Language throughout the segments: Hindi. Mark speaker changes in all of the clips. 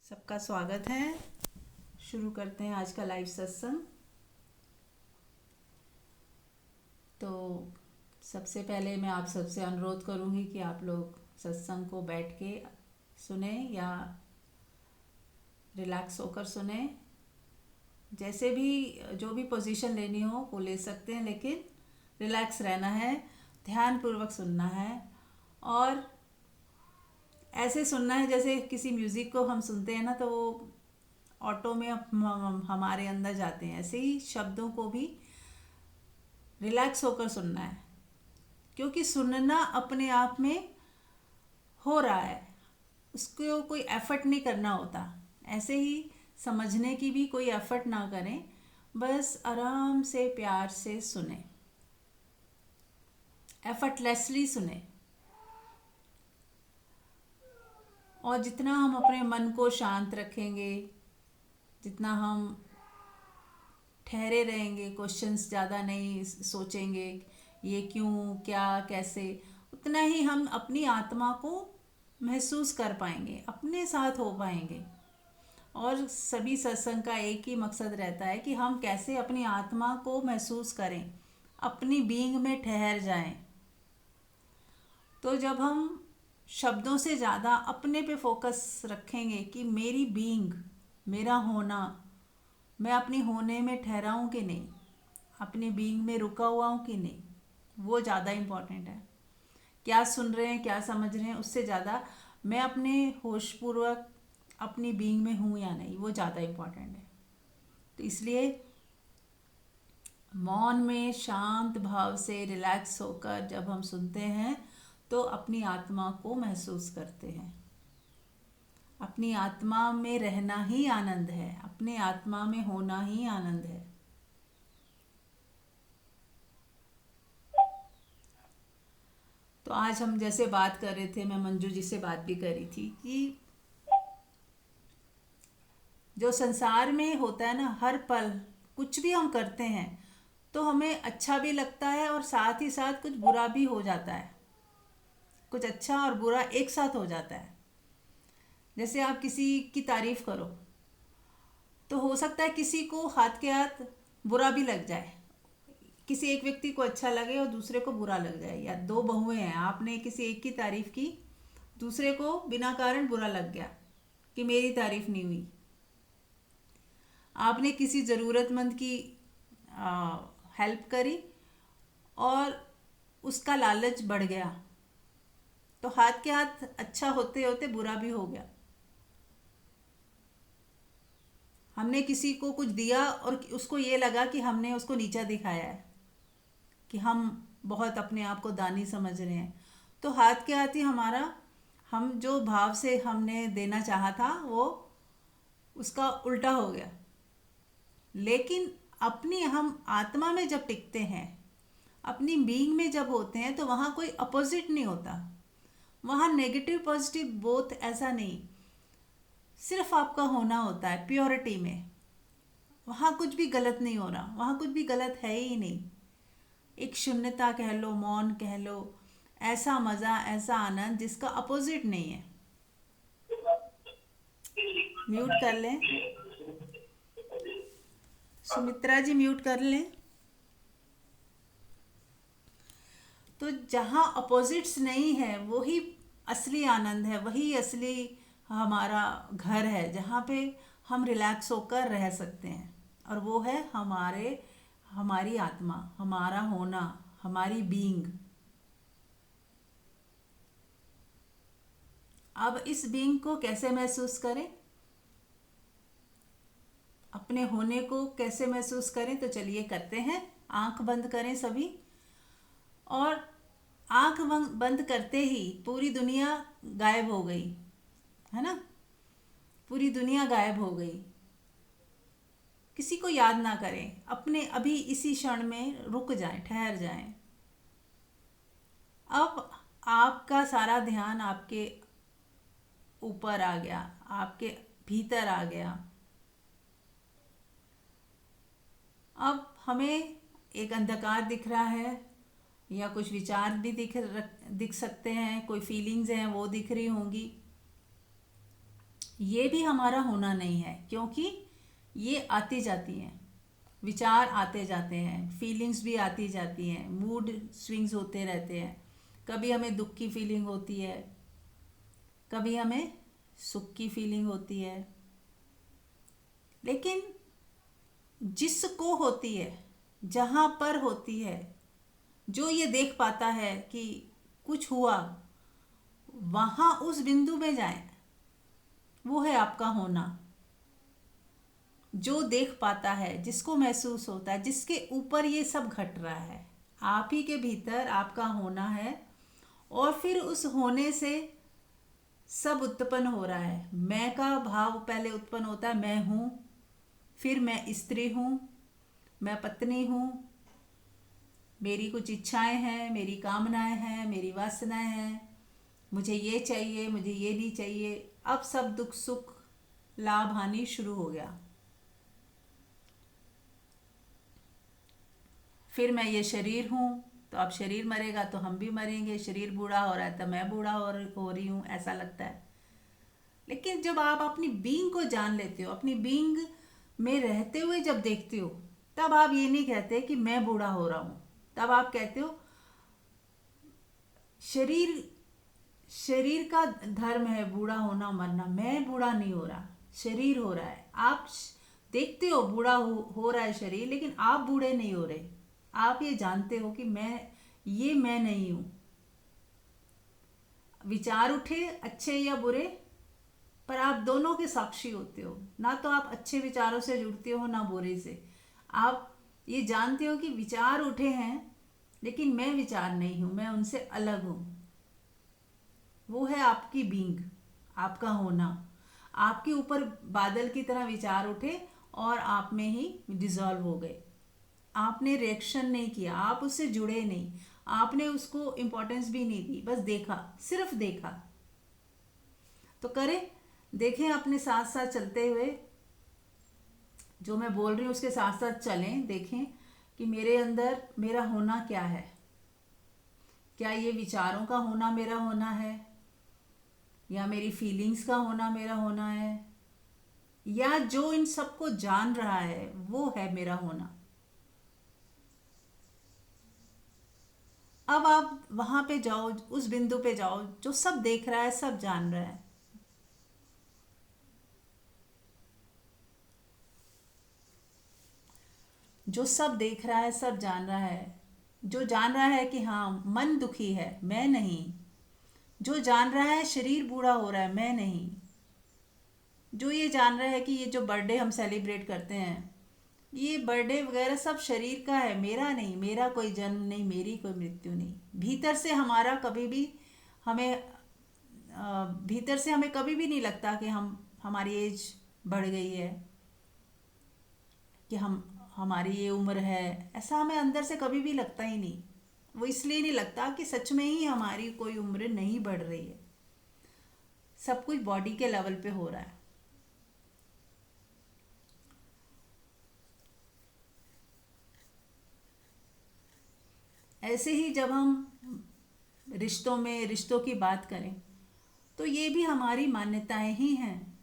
Speaker 1: सबका स्वागत है। शुरू करते हैं आज का लाइव सत्संग। तो सबसे पहले मैं आप सबसे अनुरोध करूंगी कि आप लोग सत्संग को बैठ के सुने या रिलैक्स होकर सुने। जैसे भी जो भी पोजीशन लेनी हो वो ले सकते हैं, लेकिन रिलैक्स रहना है, ध्यान पूर्वक सुनना है और ऐसे सुनना है जैसे किसी म्यूज़िक को हम सुनते हैं ना, तो वो ऑटो में हमारे अंदर जाते हैं। ऐसे ही शब्दों को भी रिलैक्स होकर सुनना है, क्योंकि सुनना अपने आप में हो रहा है, उसको कोई एफर्ट नहीं करना होता। ऐसे ही समझने की भी कोई एफर्ट ना करें, बस आराम से प्यार से सुने, एफर्टलेसली सुने। और जितना हम अपने मन को शांत रखेंगे, जितना हम ठहरे रहेंगे, क्वेश्चंस ज़्यादा नहीं सोचेंगे ये क्यों क्या कैसे, उतना ही हम अपनी आत्मा को महसूस कर पाएंगे, अपने साथ हो पाएंगे। और सभी सत्संग का एक ही मकसद रहता है कि हम कैसे अपनी आत्मा को महसूस करें, अपनी बीइंग में ठहर जाएं। तो जब हम शब्दों से ज़्यादा अपने पे फोकस रखेंगे कि मेरी बीइंग, मेरा होना, मैं अपनी होने में ठहरा हूँ कि नहीं, अपनी बीइंग में रुका हुआ हूँ कि नहीं, वो ज़्यादा इम्पॉर्टेंट है। क्या सुन रहे हैं, क्या समझ रहे हैं, उससे ज़्यादा मैं अपने होशपूर्वक अपनी बीइंग में हूँ या नहीं, वो ज़्यादा इम्पॉर्टेंट है। तो इसलिए मौन में शांत भाव से रिलैक्स होकर जब हम सुनते हैं तो अपनी आत्मा को महसूस करते हैं। अपनी आत्मा में रहना ही आनंद है, अपने आत्मा में होना ही आनंद है। तो आज हम जैसे बात कर रहे थे, मैं मंजू जी से बात भी करी थी कि जो संसार में होता है ना, हर पल कुछ भी हम करते हैं तो हमें अच्छा भी लगता है और साथ ही साथ कुछ बुरा भी हो जाता है, कुछ अच्छा और बुरा एक साथ हो जाता है। जैसे आप किसी की तारीफ करो तो हो सकता है किसी को हाथ के हाथ बुरा भी लग जाए, किसी एक व्यक्ति को अच्छा लगे और दूसरे को बुरा लग जाए। या दो बहुएं हैं, आपने किसी एक की तारीफ की, दूसरे को बिना कारण बुरा लग गया कि मेरी तारीफ नहीं हुई। आपने किसी ज़रूरतमंद की हेल्प करी और उसका लालच बढ़ गया, तो हाथ के हाथ अच्छा होते होते बुरा भी हो गया। हमने किसी को कुछ दिया और उसको ये लगा कि हमने उसको नीचा दिखाया है, कि हम बहुत अपने आप को दानी समझ रहे हैं, तो हाथ के हाथ ही हमारा, हम जो भाव से हमने देना चाहा था वो उसका उल्टा हो गया। लेकिन अपनी हम आत्मा में जब टिकते हैं, अपनी बीइंग में जब होते हैं, तो वहाँ कोई अपोजिट नहीं होता, वहाँ नेगेटिव पॉजिटिव बोथ ऐसा नहीं, सिर्फ आपका होना होता है प्योरिटी में। वहाँ कुछ भी गलत नहीं हो रहा, वहाँ कुछ भी गलत है ही नहीं। एक शून्यता कह लो, मौन कह लो, ऐसा मज़ा, ऐसा आनंद जिसका अपोजिट नहीं है। म्यूट कर लें, सुमित्रा जी म्यूट कर लें। तो जहाँ अपोजिट्स नहीं है वही असली आनंद है, वही असली हमारा घर है, जहाँ पे हम रिलैक्स होकर रह सकते हैं। और वो है हमारी आत्मा, हमारा होना, हमारी बीइंग। अब इस बीइंग को कैसे महसूस करें, अपने होने को कैसे महसूस करें, तो चलिए करते हैं। आंख बंद करें सभी, और आंख बंद करते ही पूरी दुनिया गायब हो गई, है ना, पूरी दुनिया गायब हो गई। किसी को याद ना करें, अपने अभी इसी क्षण में रुक जाएं, ठहर जाएं। अब आपका सारा ध्यान आपके ऊपर आ गया, आपके भीतर आ गया। अब हमें एक अंधकार दिख रहा है, या कुछ विचार भी दिख सकते हैं, कोई फीलिंग्स हैं वो दिख रही होंगी। ये भी हमारा होना नहीं है, क्योंकि ये आती जाती हैं, विचार आते जाते हैं, फीलिंग्स भी आती जाती हैं, मूड स्विंग्स होते रहते हैं। कभी हमें दुख की फीलिंग होती है, कभी हमें सुख की फीलिंग होती है। लेकिन जिसको होती है, जहाँ पर होती है, जो ये देख पाता है कि कुछ हुआ, वहाँ उस बिंदु में जाएं। वो है आपका होना। जो देख पाता है, जिसको महसूस होता है, जिसके ऊपर ये सब घट रहा है, आप ही के भीतर आपका होना है। और फिर उस होने से सब उत्पन्न हो रहा है। मैं का भाव पहले उत्पन्न होता है, मैं हूँ, फिर मैं स्त्री हूँ, मैं पत्नी हूँ, मेरी कुछ इच्छाएं हैं, मेरी कामनाएं हैं, मेरी वासनाएं हैं, मुझे ये चाहिए, मुझे ये नहीं चाहिए। अब सब दुख सुख लाभ हानि शुरू हो गया। फिर मैं ये शरीर हूँ, तो अब शरीर मरेगा तो हम भी मरेंगे। शरीर बूढ़ा हो रहा है तो मैं बूढ़ा हो रही हूँ, ऐसा लगता है। लेकिन जब आप अपनी बीइंग को जान लेते हो, अपनी बीइंग में रहते हुए जब देखते हो, तब आप ये नहीं कहते कि मैं बूढ़ा हो रहा हूँ। तब आप कहते हो शरीर, शरीर का धर्म है बूढ़ा होना मरना। मैं बूढ़ा नहीं हो रहा, शरीर हो रहा है। आप देखते हो बूढ़ा हो रहा है शरीर, लेकिन आप बूढ़े नहीं हो रहे। आप ये जानते हो कि मैं नहीं हूं। विचार उठे अच्छे या बुरे, पर आप दोनों के साक्षी होते हो। ना तो आप अच्छे विचारों से जुड़ते हो, ना बुरे से। आप ये जानते हो कि विचार उठे हैं, लेकिन मैं विचार नहीं हूं, मैं उनसे अलग हूं। वो है आपकी बीइंग, आपका होना। आपके ऊपर बादल की तरह विचार उठे और आप में ही डिसॉल्व हो गए। आपने रिएक्शन नहीं किया, आप उससे जुड़े नहीं, आपने उसको इम्पोर्टेंस भी नहीं दी, बस देखा, सिर्फ देखा। तो करें, देखें अपने साथ साथ चलते हुए, जो मैं बोल रही हूँ उसके साथ साथ चलें। देखें कि मेरे अंदर मेरा होना क्या है। क्या ये विचारों का होना मेरा होना है, या मेरी फीलिंग्स का होना मेरा होना है, या जो इन सबको जान रहा है वो है मेरा होना। अब आप वहां पे जाओ, उस बिंदु पे जाओ जो सब देख रहा है, सब जान रहा है। जो सब देख रहा है, सब जान रहा है। जो जान रहा है कि हाँ मन दुखी है, मैं नहीं। जो जान रहा है शरीर बूढ़ा हो रहा है, मैं नहीं। जो ये जान रहा है कि ये जो बर्थडे हम सेलिब्रेट करते हैं, ये बर्थडे वगैरह सब शरीर का है, मेरा नहीं। मेरा कोई जन्म नहीं, मेरी कोई मृत्यु नहीं। भीतर से हमारा कभी भी हमें भीतर से हमें कभी भी नहीं लगता कि हमारी एज बढ़ गई है, कि हमारी ये उम्र है। ऐसा हमें अंदर से कभी भी लगता ही नहीं। वो इसलिए नहीं लगता कि सच में ही हमारी कोई उम्र नहीं बढ़ रही है। सब कुछ बॉडी के लेवल पे हो रहा है। ऐसे ही जब हम रिश्तों की बात करें, तो ये भी हमारी मान्यताएं ही हैं।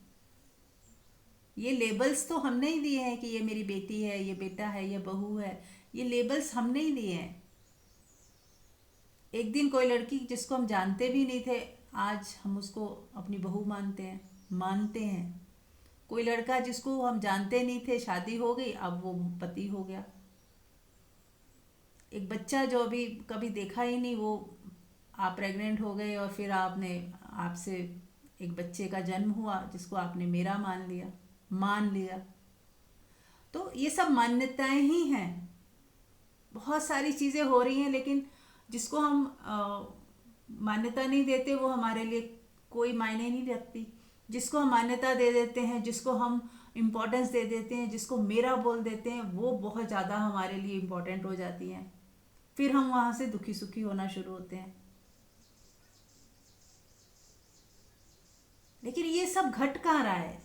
Speaker 1: ये लेबल्स तो हमने ही दिए हैं कि ये मेरी बेटी है, ये बेटा है, ये बहू है। ये लेबल्स हमने ही दिए हैं। एक दिन कोई लड़की जिसको हम जानते भी नहीं थे, आज हम उसको अपनी बहू मानते हैं। कोई लड़का जिसको हम जानते नहीं थे, शादी हो गई, अब वो पति हो गया। एक बच्चा जो अभी कभी देखा ही नहीं, वो आप प्रेग्नेंट हो गए और फिर आपसे एक बच्चे का जन्म हुआ जिसको आपने मेरा मान लिया। तो ये सब मान्यताएं ही हैं। बहुत सारी चीज़ें हो रही हैं, लेकिन जिसको हम मान्यता नहीं देते वो हमारे लिए कोई मायने नहीं रखती। जिसको हम मान्यता दे देते हैं, जिसको हम इम्पोर्टेंस दे देते हैं, जिसको मेरा बोल देते हैं, वो बहुत ज़्यादा हमारे लिए इम्पोर्टेंट हो जाती हैं। फिर हम वहाँ से दुखी सुखी होना शुरू होते हैं। लेकिन ये सब घट कहाँ रहा है?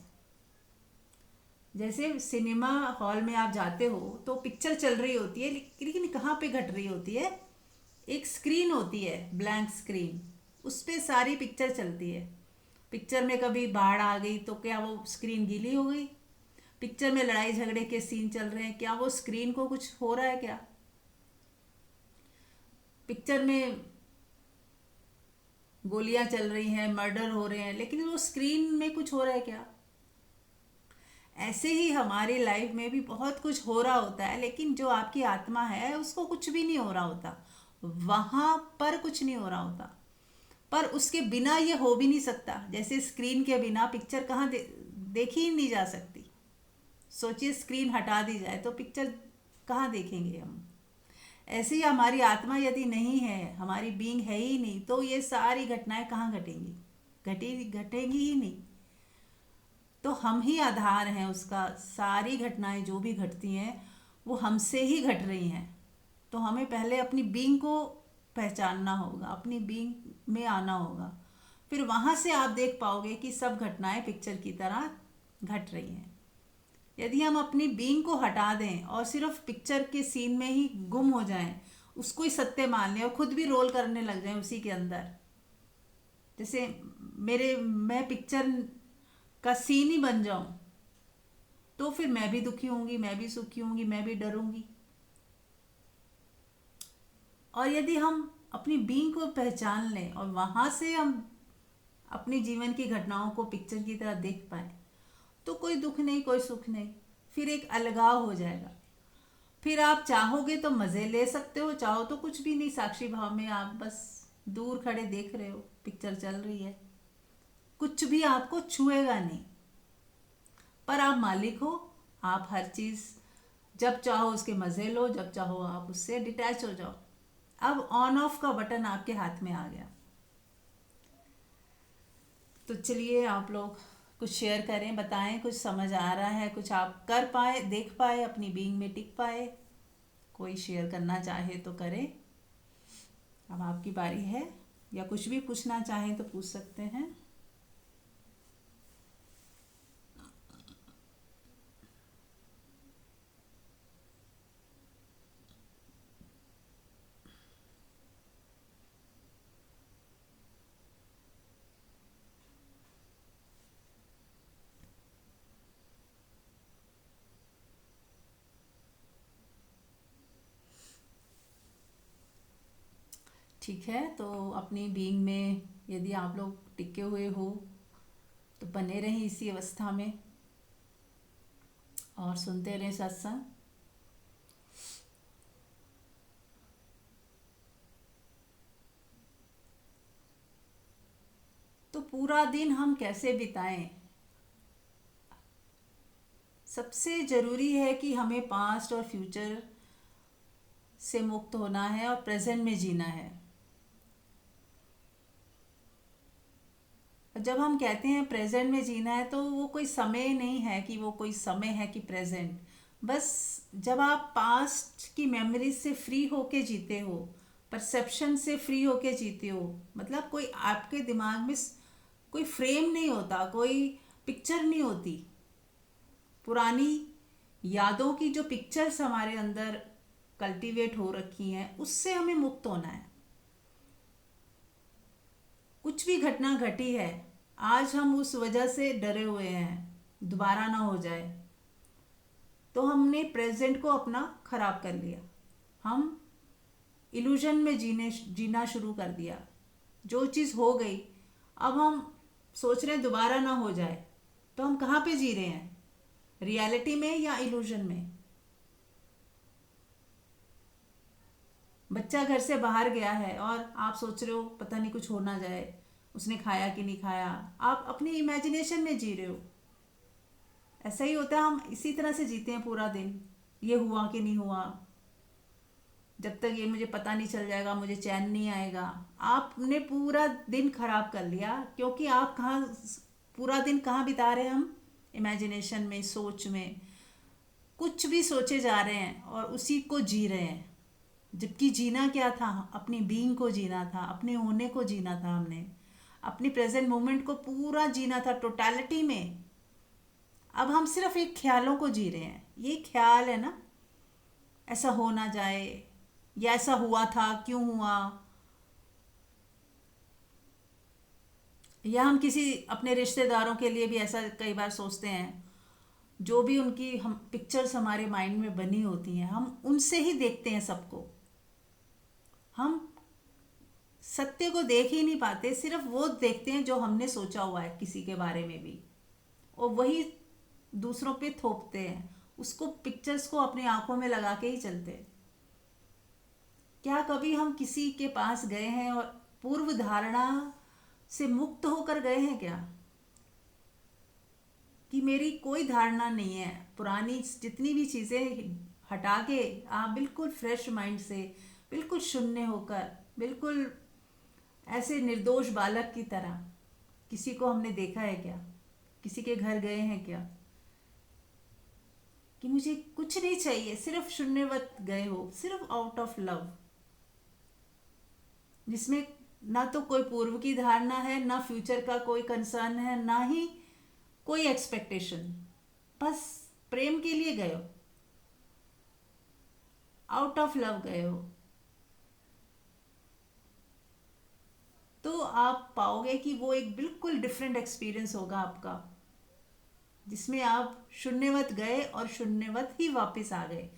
Speaker 1: जैसे सिनेमा हॉल में आप जाते हो तो पिक्चर चल रही होती है, लेकिन कहाँ पे घट रही होती है? एक स्क्रीन होती है, ब्लैंक स्क्रीन, उस पे सारी पिक्चर चलती है। पिक्चर में कभी बाढ़ आ गई तो क्या वो स्क्रीन गीली हो गई? पिक्चर में लड़ाई झगड़े के सीन चल रहे हैं, क्या वो स्क्रीन को कुछ हो रहा है क्या? पिक्चर में गोलियां चल रही हैं, मर्डर हो रहे हैं, लेकिन वो स्क्रीन में कुछ हो रहा है क्या? ऐसे ही हमारी लाइफ में भी बहुत कुछ हो रहा होता है, लेकिन जो आपकी आत्मा है उसको कुछ भी नहीं हो रहा होता, वहां पर कुछ नहीं हो रहा होता। पर उसके बिना ये हो भी नहीं सकता। जैसे स्क्रीन के बिना पिक्चर कहाँ देखी ही नहीं जा सकती। सोचिए, स्क्रीन हटा दी जाए तो पिक्चर कहाँ देखेंगे हम? ऐसे ही हमारी आत्मा यदि नहीं है, हमारी बीइंग है ही नहीं, तो ये सारी घटनाएं कहाँ घटेंगी? घटेंगी ही नहीं। तो हम ही आधार हैं उसका। सारी घटनाएं जो भी घटती हैं वो हमसे ही घट रही हैं। तो हमें पहले अपनी बीइंग को पहचानना होगा, अपनी बीइंग में आना होगा। फिर वहाँ से आप देख पाओगे कि सब घटनाएं पिक्चर की तरह घट रही हैं। यदि हम अपनी बीइंग को हटा दें और सिर्फ पिक्चर के सीन में ही गुम हो जाएं, उसको ही सत्य मान लें और खुद भी रोल करने लग जाएं उसी के अंदर, जैसे मैं पिक्चर का सीन ही बन जाऊं, तो फिर मैं भी दुखी होंगी, मैं भी सुखी होंगी, मैं भी डरूंगी। और यदि हम अपनी बीइंग को पहचान लें और वहां से हम अपने जीवन की घटनाओं को पिक्चर की तरह देख पाए, तो कोई दुख नहीं, कोई सुख नहीं, फिर एक अलगाव हो जाएगा। फिर आप चाहोगे तो मज़े ले सकते हो, चाहो तो कुछ भी नहीं, साक्षी भाव में आप बस दूर खड़े देख रहे हो, पिक्चर चल रही है, कुछ भी आपको छुएगा नहीं। पर आप मालिक हो, आप हर चीज़ जब चाहो उसके मज़े लो, जब चाहो आप उससे डिटैच हो जाओ। अब ऑन ऑफ का बटन आपके हाथ में आ गया। तो चलिए, आप लोग कुछ शेयर करें, बताएं कुछ समझ आ रहा है, कुछ आप कर पाए, देख पाए, अपनी बीइंग में टिक पाए। कोई शेयर करना चाहे तो करें, अब आपकी बारी है। या कुछ भी पूछना चाहें तो पूछ सकते हैं। ठीक है, तो अपनी बीइंग में यदि आप लोग टिके हुए हो तो बने रहें इसी अवस्था में और सुनते रहें सत्संग। तो पूरा दिन हम कैसे बिताएं? सबसे ज़रूरी है कि हमें पास्ट और फ्यूचर से मुक्त होना है और प्रेजेंट में जीना है। जब हम कहते हैं प्रेजेंट में जीना है, तो वो कोई समय नहीं है कि वो कोई समय है कि प्रेजेंट। बस जब आप पास्ट की मेमोरीज से फ्री होके जीते हो, परसेप्शन से फ्री होके जीते हो, मतलब कोई आपके दिमाग में कोई फ्रेम नहीं होता, कोई पिक्चर नहीं होती। पुरानी यादों की जो पिक्चर्स हमारे अंदर कल्टीवेट हो रखी हैं, उससे हमें मुक्त होना है। कुछ भी घटना घटी है, आज हम उस वजह से डरे हुए हैं दोबारा ना हो जाए, तो हमने प्रेजेंट को अपना खराब कर लिया। हम इल्यूजन में जीना शुरू कर दिया। जो चीज़ हो गई, अब हम सोच रहे हैं दोबारा ना हो जाए, तो हम कहाँ पे जी रहे हैं? रियलिटी में या इल्यूजन में? बच्चा घर से बाहर गया है और आप सोच रहे हो पता नहीं कुछ हो ना जाए, उसने खाया कि नहीं खाया, आप अपनी इमेजिनेशन में जी रहे हो। ऐसा ही होता है, हम इसी तरह से जीते हैं पूरा दिन। ये हुआ कि नहीं हुआ, जब तक ये मुझे पता नहीं चल जाएगा मुझे चैन नहीं आएगा। आपने पूरा दिन खराब कर लिया, क्योंकि आप कहाँ पूरा दिन कहाँ बिता रहे हैं? हम इमेजिनेशन में, सोच में, कुछ भी सोचे जा रहे हैं और उसी को जी रहे हैं। जबकि जीना क्या था? अपनी बीइंग को जीना था, अपने होने को जीना था, हमने अपनी प्रेजेंट मोमेंट को पूरा जीना था टोटलिटी में। अब हम सिर्फ एक ख्यालों को जी रहे हैं। ये ख्याल है ना, ऐसा हो ना जाए, या ऐसा हुआ था, क्यों हुआ, या हम किसी अपने रिश्तेदारों के लिए भी ऐसा कई बार सोचते हैं, जो भी उनकी हम पिक्चर्स हमारे माइंड में बनी होती हैं, हम उनसे ही देखते हैं सबको। हम सत्य को देख ही नहीं पाते, सिर्फ वो देखते हैं जो हमने सोचा हुआ है किसी के बारे में भी, और वही दूसरों पे थोपते हैं, उसको पिक्चर्स को अपनी आंखों में लगा के ही चलते हैं। क्या कभी हम किसी के पास गए हैं और पूर्व धारणा से मुक्त होकर गए हैं क्या, कि मेरी कोई धारणा नहीं है, पुरानी जितनी भी चीज़ें हटा के आप बिल्कुल फ्रेश माइंड से, बिल्कुल शून्य होकर, बिल्कुल ऐसे निर्दोष बालक की तरह किसी को हमने देखा है क्या, किसी के घर गए हैं क्या, कि मुझे कुछ नहीं चाहिए, सिर्फ शून्यवत गए हो, सिर्फ आउट ऑफ लव, जिसमें ना तो कोई पूर्व की धारणा है, ना फ्यूचर का कोई कंसर्न है, ना ही कोई एक्सपेक्टेशन, बस प्रेम के लिए गए हो, आउट ऑफ लव गए हो। तो आप पाओगे कि वो एक बिल्कुल डिफरेंट एक्सपीरियंस होगा आपका, जिसमें आप शून्यवत गए और शून्यवत ही वापस आ गए।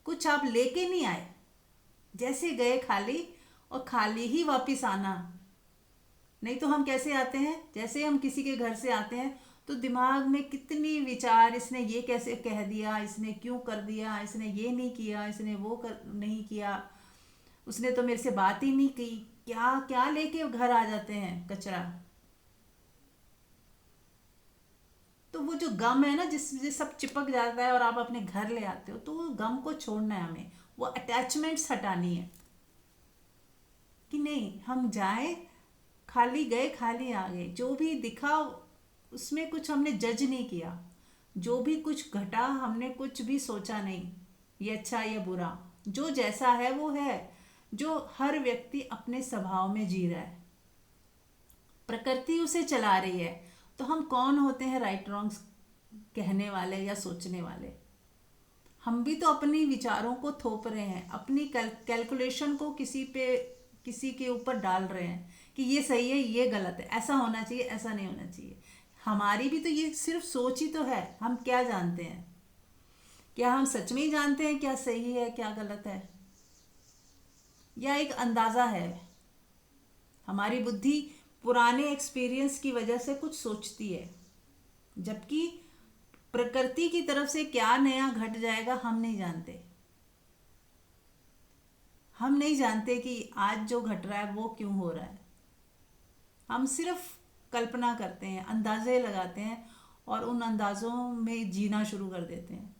Speaker 1: कुछ आप लेके नहीं आए, जैसे गए खाली, और खाली ही वापस आना। नहीं तो हम कैसे आते हैं, जैसे हम किसी के घर से आते हैं तो दिमाग में कितनी विचार, इसने ये कैसे कह दिया, इसने क्यों कर दिया, इसने ये नहीं किया, इसने वो कर नहीं किया, उसने तो मेरे से बात ही नहीं की, क्या क्या लेके घर आ जाते हैं, कचरा। तो वो जो गम है ना, जिससे सब चिपक जाता है और आप अपने घर ले आते हो, तो वो गम को छोड़ना है हमें, वो अटैचमेंट्स हटानी है, कि नहीं हम जाए, खाली गए खाली आ गए, जो भी दिखा उसमें कुछ हमने जज नहीं किया, जो भी कुछ घटा हमने कुछ भी सोचा नहीं, ये अच्छा या बुरा, जो जैसा है वो है, जो हर व्यक्ति अपने स्वभाव में जी रहा है, प्रकृति उसे चला रही है। तो हम कौन होते हैं राइट रॉन्ग्स कहने वाले या सोचने वाले? हम भी तो अपनी विचारों को थोप रहे हैं, अपनी कैलकुलेशन को किसी पे, किसी के ऊपर डाल रहे हैं कि ये सही है, ये गलत है, ऐसा होना चाहिए, ऐसा नहीं होना चाहिए। हमारी भी तो ये सिर्फ सोच ही तो है, हम क्या जानते हैं? क्या हम सच में ही जानते हैं क्या सही है क्या गलत है, या एक अंदाज़ा है? हमारी बुद्धि पुराने एक्सपीरियंस की वजह से कुछ सोचती है, जबकि प्रकृति की तरफ से क्या नया घट जाएगा हम नहीं जानते। हम नहीं जानते कि आज जो घट रहा है वो क्यों हो रहा है। हम सिर्फ कल्पना करते हैं, अंदाजे लगाते हैं, और उन अंदाज़ों में जीना शुरू कर देते हैं।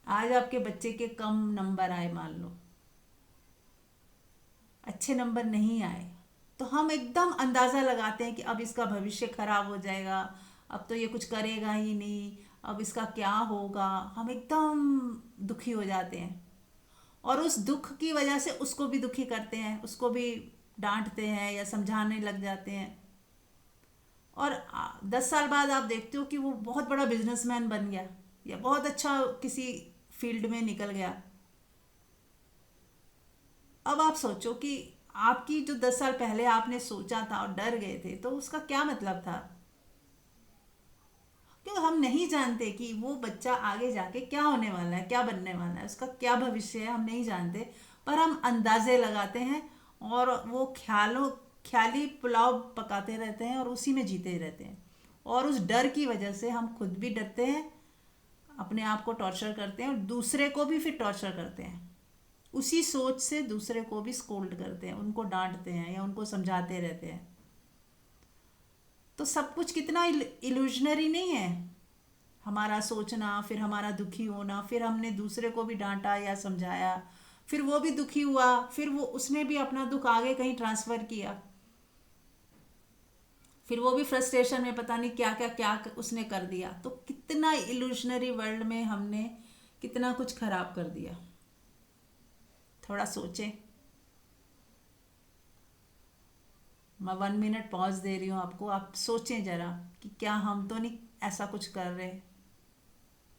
Speaker 1: आज आपके बच्चे के कम नंबर आए, मान लो अच्छे नंबर नहीं आए, तो हम एकदम अंदाज़ा लगाते हैं कि अब इसका भविष्य खराब हो जाएगा, अब तो ये कुछ करेगा ही नहीं, अब इसका क्या होगा। हम एकदम दुखी हो जाते हैं, और उस दुख की वजह से उसको भी दुखी करते हैं, उसको भी डांटते हैं या समझाने लग जाते हैं। और 10 साल बाद आप देखते हो कि वो बहुत बड़ा बिजनेसमैन बन गया, या बहुत अच्छा किसी फील्ड में निकल गया। अब आप सोचो कि आपकी जो 10 साल पहले आपने सोचा था और डर गए थे, तो उसका क्या मतलब था? क्यों हम नहीं जानते कि वो बच्चा आगे जाके क्या होने वाला है, क्या बनने वाला है, उसका क्या भविष्य है, हम नहीं जानते। पर हम अंदाजे लगाते हैं, और वो ख्याली पुलाव पकाते रहते हैं और उसी में जीते रहते हैं। और उस डर की वजह से हम खुद भी डरते हैं, अपने आप को टॉर्चर करते हैं, और दूसरे को भी फिर टॉर्चर करते हैं। उसी सोच से दूसरे को भी स्कोल्ड करते हैं, उनको डांटते हैं या उनको समझाते रहते हैं। तो सब कुछ कितना इल्यूजनरी नहीं है, हमारा सोचना, फिर हमारा दुखी होना, फिर हमने दूसरे को भी डांटा या समझाया, फिर वो भी दुखी हुआ, फिर वो उसने भी अपना दुख आगे कहीं ट्रांसफ़र किया, फिर वो भी फ्रस्ट्रेशन में पता नहीं क्या क्या क्या उसने कर दिया। तो कितना इल्यूजनरी वर्ल्ड में हमने कितना कुछ खराब कर दिया। थोड़ा सोचें। मैं 1 मिनट पॉज दे रही हूँ आपको, आप सोचें ज़रा कि क्या हम तो नहीं ऐसा कुछ कर रहे।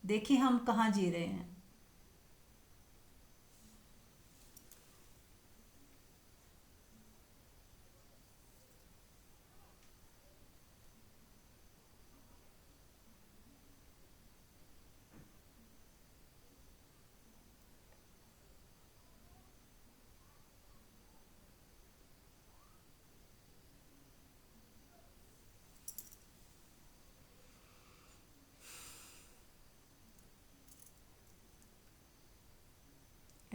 Speaker 1: देखिए हम कहाँ जी रहे हैं।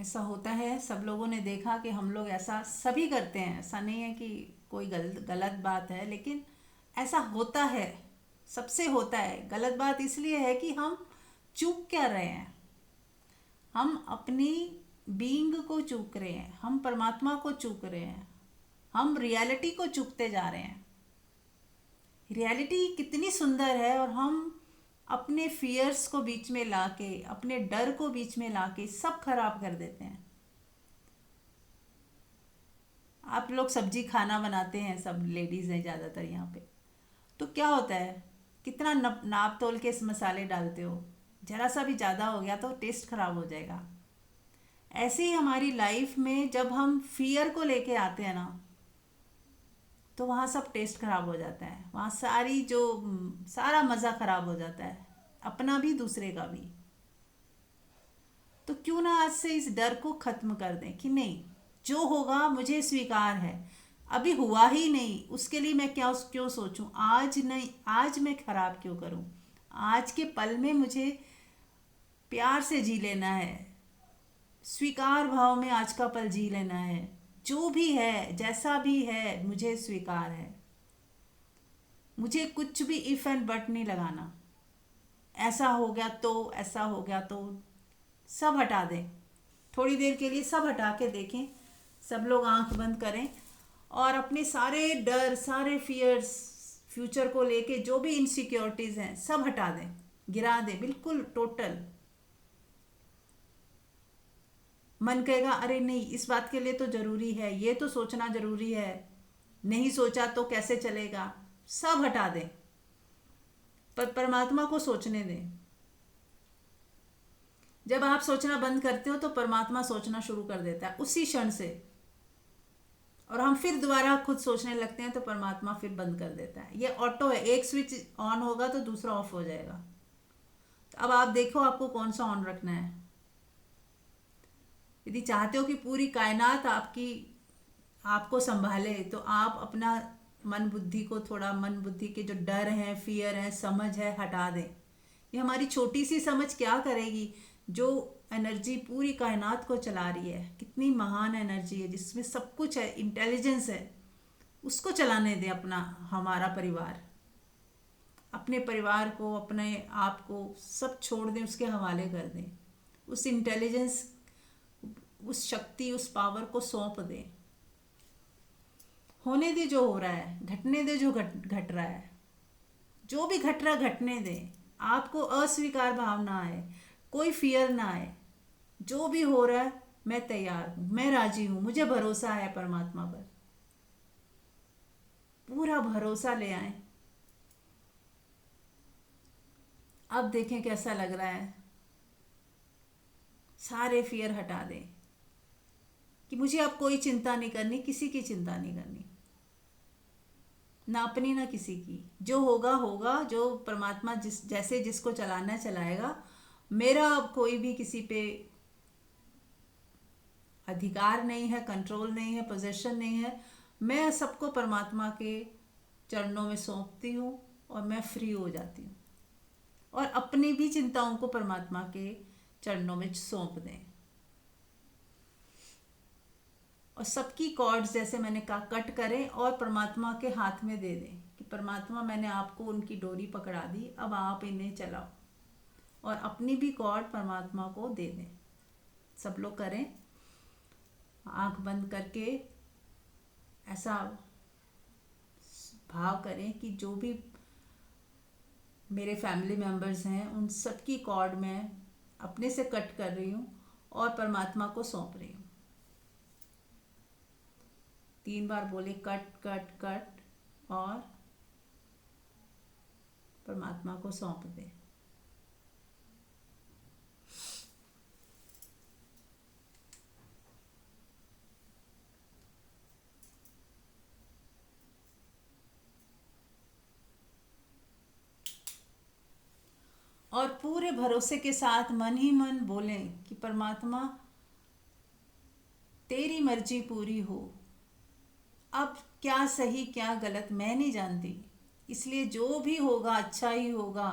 Speaker 1: ऐसा होता है, सब लोगों ने देखा कि हम लोग ऐसा सभी करते हैं। ऐसा नहीं है कि कोई गलत बात है, लेकिन ऐसा होता है, सबसे होता है। गलत बात इसलिए है कि हम चूक क्या रहे हैं, हम अपनी बीइंग को चूक रहे हैं, हम परमात्मा को चूक रहे हैं, हम रियलिटी को चूकते जा रहे हैं। रियलिटी कितनी सुंदर है और हम अपने फियर्स को बीच में लाके, अपने डर को बीच में लाके सब खराब कर देते हैं। आप लोग सब्जी खाना बनाते हैं, सब लेडीज़ हैं ज़्यादातर यहाँ पे, तो क्या होता है, कितना नाप तोल के इस मसाले डालते हो, ज़रा सा भी ज़्यादा हो गया तो टेस्ट खराब हो जाएगा। ऐसे ही हमारी लाइफ में जब हम फियर को लेके आते हैं ना, तो वहाँ सब टेस्ट खराब हो जाता है, वहाँ सारी जो सारा मज़ा खराब हो जाता है, अपना भी दूसरे का भी। तो क्यों ना आज से इस डर को ख़त्म कर दें कि नहीं, जो होगा मुझे स्वीकार है, अभी हुआ ही नहीं उसके लिए मैं क्यों सोचूं, आज नहीं, आज मैं खराब क्यों करूं, आज के पल में मुझे प्यार से जी लेना है, स्वीकार भाव में आज का पल जी लेना है। जो भी है, जैसा भी है, मुझे स्वीकार है। मुझे कुछ भी इफ़ एंड बट नहीं लगाना, ऐसा हो गया तो, ऐसा हो गया तो, सब हटा दें। थोड़ी देर के लिए सब हटा के देखें, सब लोग आंख बंद करें और अपने सारे डर, सारे फियर्स, फ्यूचर को लेके जो भी इनसिक्योरिटीज़ हैं सब हटा दें, गिरा दें, बिल्कुल टोटल। मन कहेगा अरे नहीं, इस बात के लिए तो ज़रूरी है, ये तो सोचना ज़रूरी है, नहीं सोचा तो कैसे चलेगा, सब हटा दें, पर परमात्मा को सोचने दें। जब आप सोचना बंद करते हो तो परमात्मा सोचना शुरू कर देता है उसी क्षण से, और हम फिर दोबारा खुद सोचने लगते हैं तो परमात्मा फिर बंद कर देता है। ये ऑटो है, एक स्विच ऑन होगा तो दूसरा ऑफ हो जाएगा। तो अब आप देखो आपको कौन सा ऑन रखना है। यदि चाहते हो कि पूरी कायनात आपको संभाले, तो आप अपना मन बुद्धि को थोड़ा, मन बुद्धि के जो डर हैं, फियर हैं, समझ है, हटा दें। ये हमारी छोटी सी समझ क्या करेगी, जो एनर्जी पूरी कायनात को चला रही है, कितनी महान एनर्जी है जिसमें सब कुछ है, इंटेलिजेंस है, उसको चलाने दें। अपना, हमारा परिवार, अपने परिवार को, अपने आप को सब छोड़ दें, उसके हवाले कर दें। उस इंटेलिजेंस, उस शक्ति, उस पावर को सौंप दें। होने दे जो हो रहा है, घटने दे जो घट रहा है, जो भी घट रहा घटने दें। आपको अस्वीकार भाव ना आए, कोई फियर ना आए, जो भी हो रहा है मैं तैयार हूँ, मैं राजी हूँ, मुझे भरोसा है परमात्मा पर। पूरा भरोसा ले आए। अब देखें कैसा लग रहा है। सारे फियर हटा दें कि मुझे अब कोई चिंता नहीं करनी, किसी की चिंता नहीं करनी, ना अपनी ना किसी की। जो होगा होगा, जो परमात्मा जैसे जिसको चलाना है चलाएगा। मेरा अब कोई भी किसी पे अधिकार नहीं है, कंट्रोल नहीं है, पोजीशन नहीं है। मैं सबको परमात्मा के चरणों में सौंपती हूँ और मैं फ्री हो जाती हूँ। और अपनी भी चिंताओं को परमात्मा के चरणों में सौंप दें। और सबकी कॉर्ड्स, जैसे मैंने कहा, कट करें और परमात्मा के हाथ में दे दें कि परमात्मा, मैंने आपको उनकी डोरी पकड़ा दी, अब आप इन्हें चलाओ। और अपनी भी कॉर्ड परमात्मा को दे दें। सब लोग करें, आंख बंद करके ऐसा भाव करें कि जो भी मेरे फैमिली मेम्बर्स हैं उन सबकी कॉर्ड मैं अपने से कट कर रही हूँ और परमात्मा को सौंप रही हूँ। 3 बार बोले, कट कट कट, और परमात्मा को सौंप दें। और पूरे भरोसे के साथ मन ही मन बोलें कि परमात्मा, तेरी मर्जी पूरी हो। अब क्या सही क्या गलत मैं नहीं जानती, इसलिए जो भी होगा अच्छा ही होगा।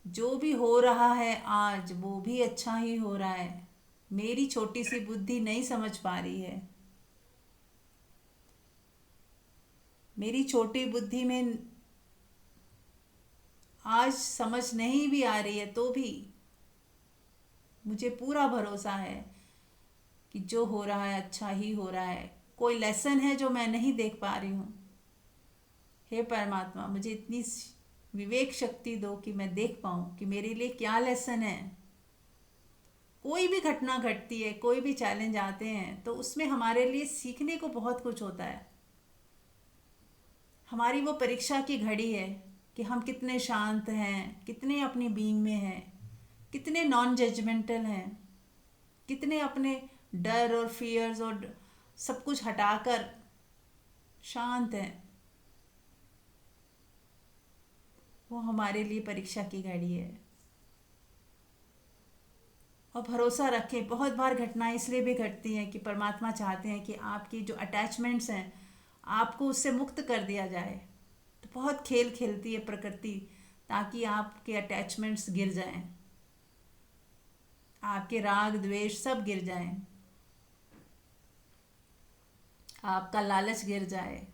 Speaker 1: जो भी हो रहा है आज, वो भी अच्छा ही हो रहा है। मेरी छोटी सी बुद्धि नहीं समझ पा रही है, मेरी छोटी बुद्धि में आज समझ नहीं भी आ रही है, तो भी मुझे पूरा भरोसा है कि जो हो रहा है अच्छा ही हो रहा है। कोई लेसन है जो मैं नहीं देख पा रही हूँ। हे परमात्मा, मुझे इतनी विवेक शक्ति दो कि मैं देख पाऊँ कि मेरे लिए क्या लेसन है। कोई भी घटना घटती है, कोई भी चैलेंज आते हैं, तो उसमें हमारे लिए सीखने को बहुत कुछ होता है। हमारी वो परीक्षा की घड़ी है कि हम कितने शांत हैं, कितने अपनी बीइंग में हैं, कितने नॉन जजमेंटल हैं, कितने अपने डर और फियर्स और सब कुछ हटाकर शांत हैं। वो हमारे लिए परीक्षा की घड़ी है। और भरोसा रखें, बहुत बार घटनाएं इसलिए भी घटती हैं कि परमात्मा चाहते हैं कि आपकी जो अटैचमेंट्स हैं आपको उससे मुक्त कर दिया जाए। तो बहुत खेल खेलती है प्रकृति ताकि आपके अटैचमेंट्स गिर जाएं, आपके राग द्वेष सब गिर जाएं, आपका लालच गिर जाए,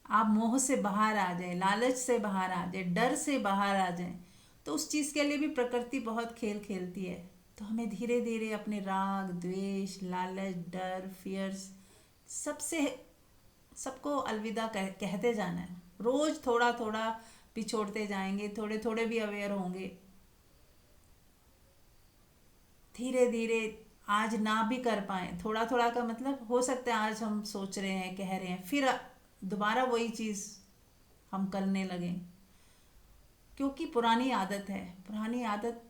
Speaker 1: आप मोह से बाहर आ जाए, लालच से बाहर आ जाए, डर से बाहर आ जाए। तो उस चीज़ के लिए भी प्रकृति बहुत खेल खेलती है। तो हमें धीरे धीरे अपने राग द्वेष लालच डर फियर्स सबसे सबको अलविदा कहते जाना है। रोज थोड़ा थोड़ा पिछोड़ते जाएंगे, थोड़े थोड़े भी अवेयर होंगे, धीरे धीरे। आज ना भी कर पाए, थोड़ा थोड़ा का मतलब हो सकता है आज हम सोच रहे हैं कह रहे हैं, फिर दोबारा वही चीज़ हम करने लगें, क्योंकि पुरानी आदत है। पुरानी आदत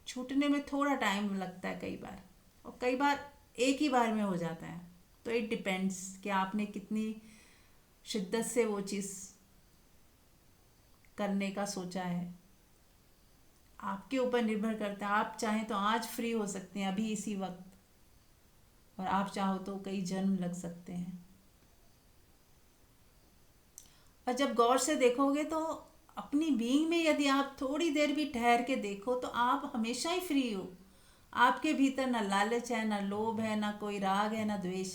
Speaker 1: छूटने में थोड़ा टाइम लगता है कई बार, और कई बार एक ही बार में हो जाता है। तो इट डिपेंड्स कि आपने कितनी शिद्दत से वो चीज़ करने का सोचा है, आपके ऊपर निर्भर करता है। आप चाहें तो आज फ्री हो सकते हैं अभी इसी वक्त, और आप चाहो तो कई जन्म लग सकते हैं। और जब गौर से देखोगे तो अपनी बीइंग में यदि आप थोड़ी देर भी ठहर के देखो तो आप हमेशा ही फ्री हो। आपके भीतर ना लालच है, ना लोभ है, ना कोई राग है, ना द्वेष।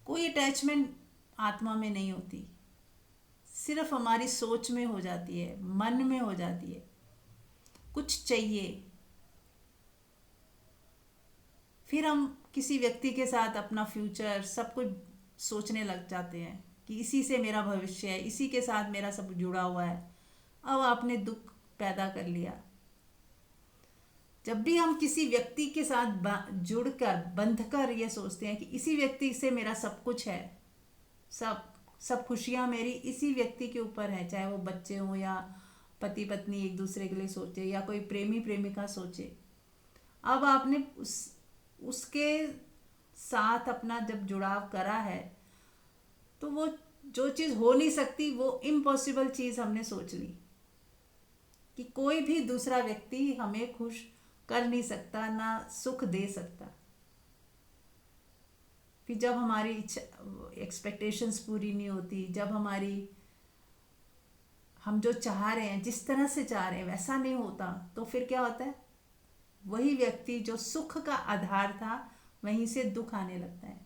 Speaker 1: कोई अटैचमेंट आत्मा में नहीं होती, सिर्फ हमारी सोच में हो जाती है, मन में हो जाती है। कुछ चाहिए, फिर हम किसी व्यक्ति के साथ अपना फ्यूचर सब कुछ सोचने लग जाते हैं कि इसी से मेरा भविष्य है, इसी के साथ मेरा सब जुड़ा हुआ है। अब आपने दुख पैदा कर लिया। जब भी हम किसी व्यक्ति के साथ जुड़कर बंधकर ये सोचते हैं कि इसी व्यक्ति से मेरा सब कुछ है, सब सब खुशियाँ मेरी इसी व्यक्ति के ऊपर है, चाहे वो बच्चे हों या पति पत्नी एक दूसरे के लिए सोचे या कोई प्रेमी प्रेमिका सोचे। अब आपने उसके साथ अपना जब जुड़ाव करा है तो वो जो चीज़ हो नहीं सकती, वो इम्पॉसिबल चीज़ हमने सोच ली कि कोई भी दूसरा व्यक्ति हमें खुश कर नहीं सकता, ना सुख दे सकता। फिर जब हमारी एक्सपेक्टेशंस पूरी नहीं होती, जब हम जो चाह रहे हैं जिस तरह से चाह रहे हैं वैसा नहीं होता, तो फिर क्या होता है, वही व्यक्ति जो सुख का आधार था वहीं से दुख आने लगता है।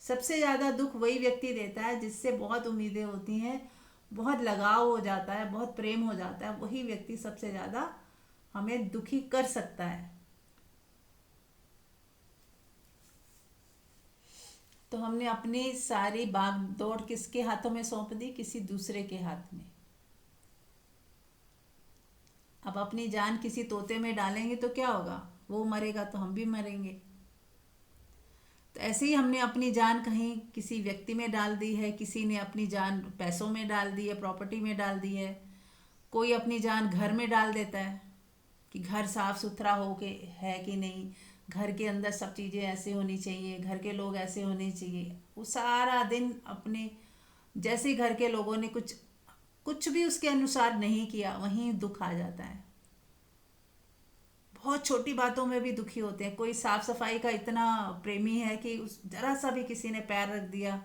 Speaker 1: सबसे ज़्यादा दुख वही व्यक्ति देता है जिससे बहुत उम्मीदें होती हैं, बहुत लगाव हो जाता है, बहुत प्रेम हो जाता है। वही व्यक्ति सबसे ज़्यादा हमें दुखी कर सकता है। तो हमने अपनी सारी भाग दौड़ किसके हाथों में सौंप दी, किसी दूसरे के हाथ में। अब अपनी जान किसी तोते में डालेंगे तो क्या होगा, वो मरेगा तो हम भी मरेंगे। तो ऐसे ही हमने अपनी जान कहीं किसी व्यक्ति में डाल दी है, किसी ने अपनी जान पैसों में डाल दी है, प्रॉपर्टी में डाल दी है, कोई अपनी जान घर में डाल देता है कि घर साफ सुथरा हो के है कि नहीं, घर के अंदर सब चीज़ें ऐसे होनी चाहिए, घर के लोग ऐसे होने चाहिए। वो सारा दिन अपने जैसे घर के लोगों ने कुछ कुछ भी उसके अनुसार नहीं किया, वहीं दुख आ जाता है। बहुत छोटी बातों में भी दुखी होते हैं। कोई साफ सफाई का इतना प्रेमी है कि उस जरा सा भी किसी ने पैर रख दिया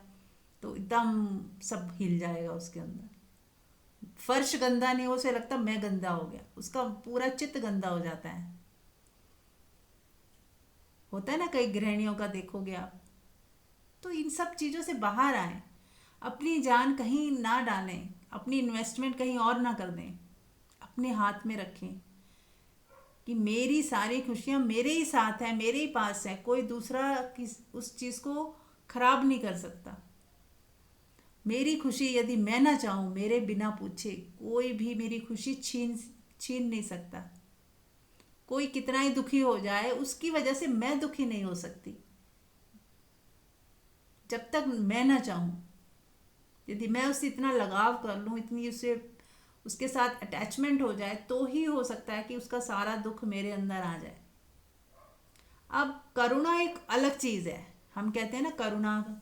Speaker 1: तो एकदम सब हिल जाएगा उसके अंदर। फर्श गंदा नहीं हो, उसे लगता मैं गंदा हो गया, उसका पूरा चित्त गंदा हो जाता है। होता है ना, कई गृहिणियों का देखोगे आप। तो इन सब चीज़ों से बाहर आए, अपनी जान कहीं ना डालें, अपनी इन्वेस्टमेंट कहीं और ना कर दें, अपने हाथ में रखें कि मेरी सारी खुशियाँ मेरे ही साथ हैं, मेरे ही पास है, कोई दूसरा किस उस चीज़ को खराब नहीं कर सकता। मेरी खुशी यदि मैं ना चाहूँ, मेरे बिना पूछे कोई भी मेरी खुशी छीन छीन नहीं सकता। कोई कितना ही दुखी हो जाए, उसकी वजह से मैं दुखी नहीं हो सकती। जब तक मैं ना चाहूँ, यदि मैं उससे इतना लगाव कर लूँ, इतनी उसे उसके साथ अटैचमेंट हो जाए, तो ही हो सकता है कि उसका सारा दुख मेरे अंदर आ जाए। अब करुणा एक अलग चीज़ है। हम कहते हैं ना करुणा,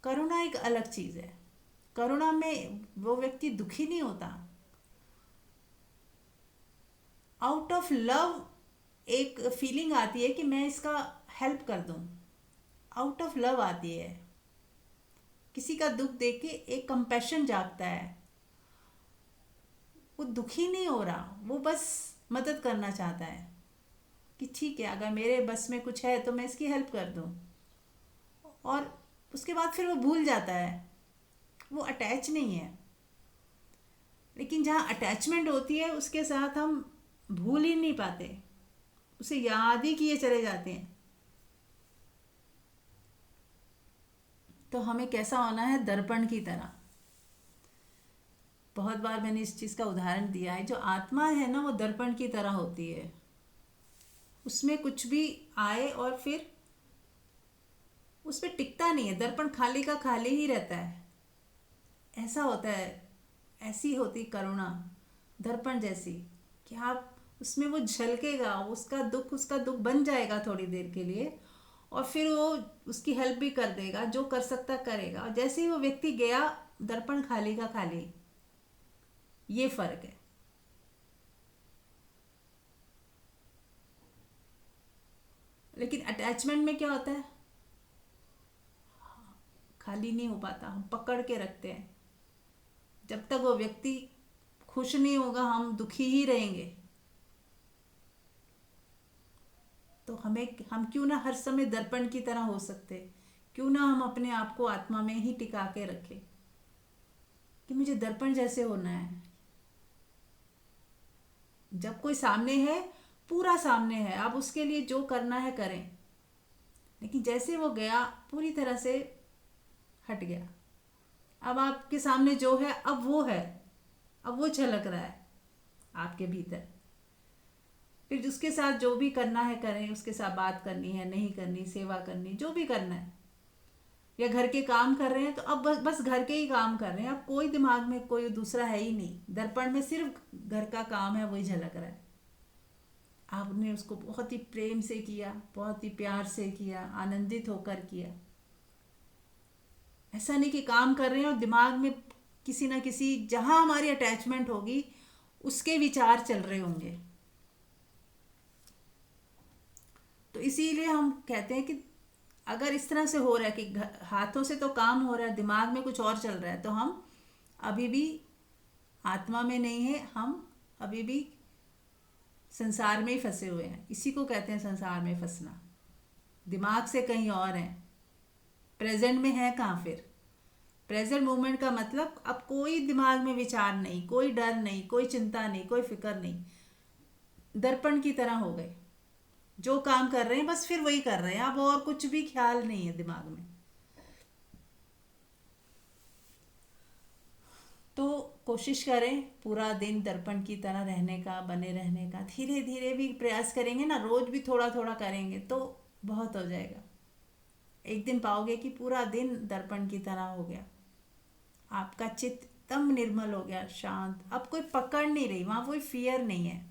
Speaker 1: करुणा एक अलग चीज़ है। करुणा में वो व्यक्ति दुखी नहीं होता, आउट ऑफ लव एक फीलिंग आती है कि मैं इसका हेल्प कर दूं, आउट ऑफ लव आती है। किसी का दुख देख के एक कंपैशन जागता है। वो दुखी नहीं हो रहा, वो बस मदद करना चाहता है कि ठीक है, अगर मेरे बस में कुछ है तो मैं इसकी हेल्प कर दूं। और उसके बाद फिर वो भूल जाता है, वो अटैच नहीं है। लेकिन जहाँ अटैचमेंट होती है, उसके साथ हम भूल ही नहीं पाते, उसे याद ही किए चले जाते हैं। तो हमें कैसा होना है? दर्पण की तरह। बहुत बार मैंने इस चीज़ का उदाहरण दिया है, जो आत्मा है ना, वो दर्पण की तरह होती है। उसमें कुछ भी आए और फिर उस पर टिकता नहीं है, दर्पण खाली का खाली ही रहता है। ऐसा होता है, ऐसी होती करुणा दर्पण जैसी, कि आप उसमें वो झलकेगा, उसका दुख बन जाएगा थोड़ी देर के लिए, और फिर वो उसकी हेल्प भी कर देगा, जो कर सकता करेगा। और जैसे ही वो व्यक्ति गया, दर्पण खाली का खाली। ये फर्क है। लेकिन अटैचमेंट में क्या होता है? खाली नहीं हो पाता, हम पकड़ के रखते हैं। जब तक वो व्यक्ति खुश नहीं होगा, हम दुखी ही रहेंगे। तो हम क्यों ना हर समय दर्पण की तरह हो सकते? क्यों ना हम अपने आप को आत्मा में ही टिका के रखें कि मुझे दर्पण जैसे होना है। जब कोई सामने है, पूरा सामने है, आप उसके लिए जो करना है करें। लेकिन जैसे वो गया, पूरी तरह से हट गया। अब आपके सामने जो है, अब वो है, अब वो झलक रहा है आपके भीतर। फिर उसके साथ जो भी करना है करें, उसके साथ बात करनी है, नहीं करनी, सेवा करनी, जो भी करना है। या घर के काम कर रहे हैं, तो अब बस घर के ही काम कर रहे हैं। अब कोई दिमाग में कोई दूसरा है ही नहीं, दर्पण में सिर्फ घर का काम है, वही झलक रहा है। आपने उसको बहुत ही प्रेम से किया, बहुत ही प्यार से किया, आनंदित होकर किया। ऐसा नहीं कि काम कर रहे हैं और दिमाग में किसी ना किसी, जहां हमारी अटैचमेंट होगी, उसके विचार चल रहे होंगे। तो इसीलिए हम कहते हैं कि अगर इस तरह से हो रहा है कि हाथों से तो काम हो रहा है, दिमाग में कुछ और चल रहा है, तो हम अभी भी आत्मा में नहीं है, हम अभी भी संसार में ही फंसे हुए हैं। इसी को कहते हैं संसार में फंसना। दिमाग से कहीं और है, प्रेजेंट में है कहाँ फिर? प्रेजेंट मोमेंट का मतलब अब कोई दिमाग में विचार नहीं, कोई डर नहीं, कोई चिंता नहीं, कोई फिक्र नहीं। दर्पण की तरह हो गए, जो काम कर रहे हैं बस फिर वही कर रहे हैं। अब और कुछ भी ख्याल नहीं है दिमाग में। तो कोशिश करें पूरा दिन दर्पण की तरह रहने का, बने रहने का। धीरे धीरे भी प्रयास करेंगे ना, रोज भी थोड़ा थोड़ा करेंगे तो बहुत हो जाएगा। एक दिन पाओगे कि पूरा दिन दर्पण की तरह हो गया, आपका चित्त एकदम निर्मल हो गया, शांत। अब कोई पकड़ नहीं रही, वहां कोई फियर नहीं है।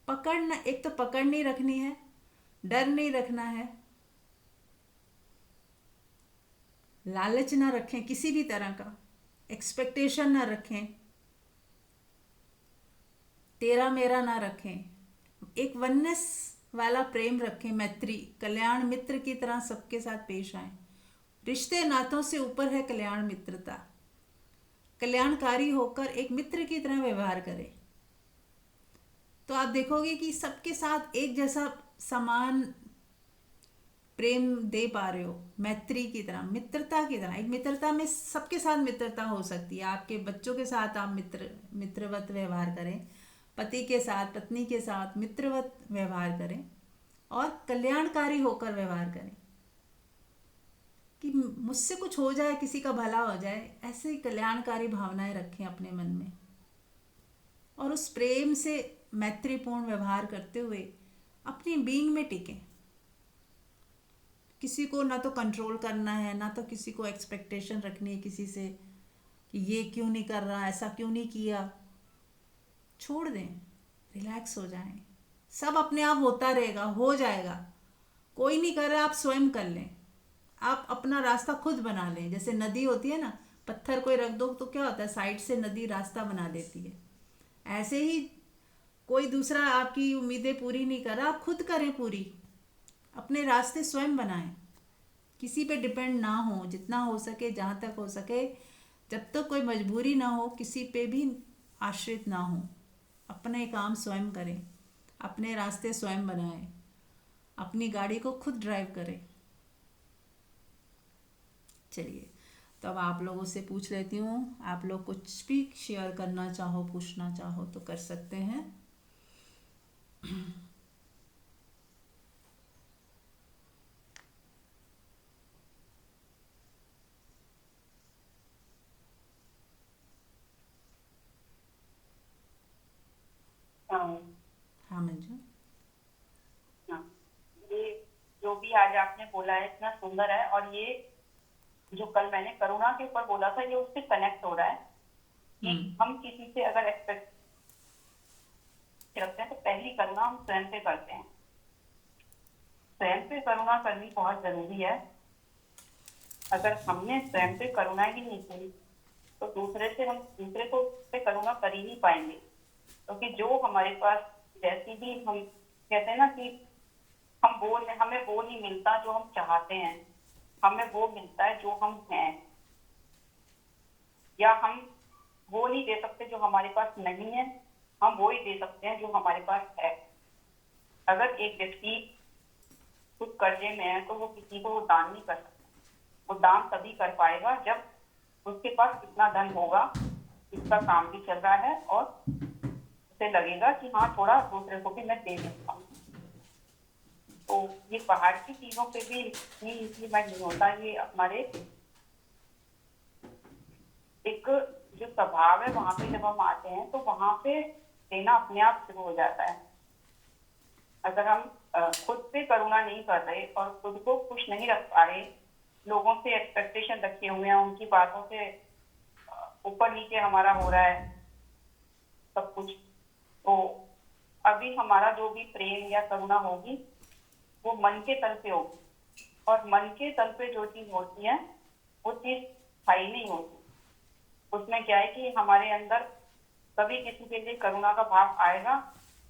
Speaker 1: पकड़, एक तो पकड़ नहीं रखनी है, डर नहीं रखना है, लालच ना रखें किसी भी तरह का, एक्सपेक्टेशन ना रखें, तेरा मेरा ना रखें। एक वननेस वाला प्रेम रखें, मैत्री, कल्याण मित्र की तरह सबके साथ पेश आए। रिश्ते नातों से ऊपर है कल्याण मित्रता। कल्याणकारी होकर एक मित्र की तरह व्यवहार करें, तो आप देखोगे कि सबके साथ एक जैसा समान प्रेम दे पा रहे हो, मैत्री की तरह, मित्रता की तरह। एक मित्रता में सबके साथ मित्रता हो सकती है। आपके बच्चों के साथ आप मित्रवत व्यवहार करें, पति के साथ, पत्नी के साथ मित्रवत व्यवहार करें, और कल्याणकारी होकर व्यवहार करें। कि मुझसे कुछ हो जाए, किसी का भला हो जाए, ऐसे ही कल्याणकारी भावनाएं रखें अपने मन में। और उस प्रेम से मैत्रीपूर्ण व्यवहार करते हुए अपनी बीइंग में टिकें। किसी को ना तो कंट्रोल करना है, ना तो किसी को एक्सपेक्टेशन रखनी है किसी से कि ये क्यों नहीं कर रहा, ऐसा क्यों नहीं किया। छोड़ दें, रिलैक्स हो जाएं। सब अपने आप होता रहेगा, हो जाएगा। कोई नहीं कर रहा, आप स्वयं कर लें। आप अपना रास्ता खुद बना लें। जैसे नदी होती है ना, पत्थर कोई रख दो तो क्या होता है, साइड से नदी रास्ता बना देती है। ऐसे ही कोई दूसरा आपकी उम्मीदें पूरी नहीं कर रहा, आप खुद करें पूरी। अपने रास्ते स्वयं बनाएं, किसी पे डिपेंड ना हो। जितना हो सके, जहाँ तक हो सके, जब तक कोई मजबूरी ना हो, किसी पे भी आश्रित ना हो। अपने काम स्वयं करें, अपने रास्ते स्वयं बनाएं, अपनी गाड़ी को खुद ड्राइव करें। चलिए, तो अब आप लोगों से पूछ लेती हूँ। आप लोग कुछ भी शेयर करना चाहो, पूछना चाहो तो कर सकते हैं।
Speaker 2: हाँ।
Speaker 1: हाँ मंजू।
Speaker 2: हाँ, ये जो भी आज आपने बोला है इतना सुंदर है, और ये जो कल मैंने करुणा के ऊपर बोला था, ये उससे कनेक्ट हो रहा है कि
Speaker 1: हम्म।
Speaker 2: हम किसी से अगर एक्सपेक्ट रखते हैं तो पहली करुणा हम स्वयं पे करते हैं। स्वयं पे करुणा करनी बहुत जरूरी है। अगर हमने स्वयं पे करुणा ही नहीं की तो हम दूसरे को पे करुणा कर ही नहीं पाएंगे। क्योंकि जो हमारे पास, जैसी भी हम कहते हैं ना कि हमें वो नहीं मिलता जो हम चाहते हैं, हमें वो मिलता है जो हम हैं। या हम वो नहीं दे सकते जो हमारे पास नहीं है, हम वो ही दे सकते हैं जो हमारे पास है। अगर एक व्यक्ति कुछ कर्जे में है तो वो किसी को वो दान नहीं कर सकता। वो दान तभी कर पाएगा जब उसके पास इतना धन होगा, इसका काम भी चल रहा है और उसे लगेगा कि हाँ, थोड़ा दूसरे को भी मैं दे सकता हूँ। तो ये बाहर की चीजों पे भी नहीं इम्प्लीमेंट नहीं होता। ये हमारे एक जो स्वभाव है वहां पे जब हम आते हैं तो वहां पे देना अपने आप शुरू हो जाता है। अगर हम खुद पे करुणा नहीं कर रहे और खुद को खुश नहीं रख पा रहे, लोगों से एक्सपेक्टेशन रखे हुए हैं, उनकी बातों से ऊपर नीचे हमारा हो रहा है सब कुछ, तो अभी हमारा जो भी प्रेम या करुणा होगी वो मन के तल पे होगी। और मन के तल पे जो चीज होती है वो चीज स्थायी नहीं होती। उसमें क्या है कि हमारे अंदर कभी किसी के लिए करुणा का भाव आएगा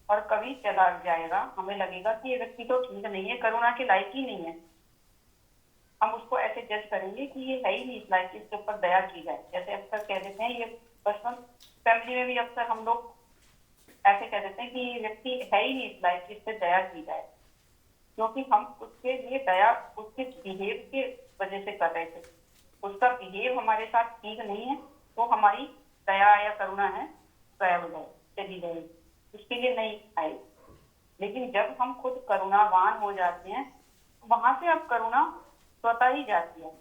Speaker 2: और कभी चला जाएगा। हमें लगेगा कि ये व्यक्ति तो ठीक नहीं है, करुणा के लायक ही नहीं है। हम उसको ऐसे जज करेंगे कि ये है ही नहीं इस लायक कि इसके ऊपर दया की जाए। जैसे अक्सर कह देते हैं, ये पर्सनल फैमिली में भी अक्सर हम लोग ऐसे कह देते हैं कि ये व्यक्ति है ही नहीं इस लायक कि इस पे दया की जाए, क्योंकि हम उसके लिए दया उसके बिहेव के वजह से कर रहे थे। उसका बिहेव हमारे साथ ठीक नहीं है तो हमारी दया या करुणा है गायब हो जाए, चली जाएगी, उसके लिए नहीं आई। लेकिन जब हम खुद करुणावान हो जाते हैं वहां से अब करुणा स्वतः ही जाती है।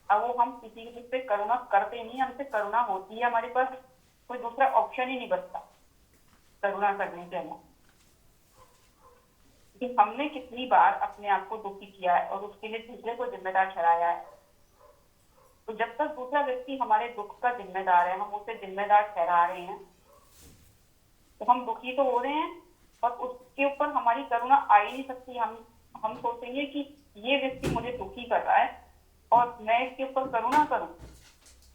Speaker 2: अब वो हम किसी पे करुणा करते नहीं, हमसे करुणा होती है, हमारे पास कोई दूसरा ऑप्शन ही नहीं बचता करुणा करने के अलावा। कि हमने कितनी बार अपने आप को दुखी किया है और उसके लिए दूसरे को जिम्मेदार ठहराया है। तो जब तक दूसरा व्यक्ति हमारे दुख का जिम्मेदार है, हम उसे जिम्मेदार ठहरा रहे हैं, तो हम दुखी तो हो रहे हैं और उसके ऊपर हमारी करुणा आ ही नहीं सकती। हम सोचेंगे कि ये व्यक्ति मुझे दुखी कर रहा है और मैं इसके ऊपर करुणा करूं,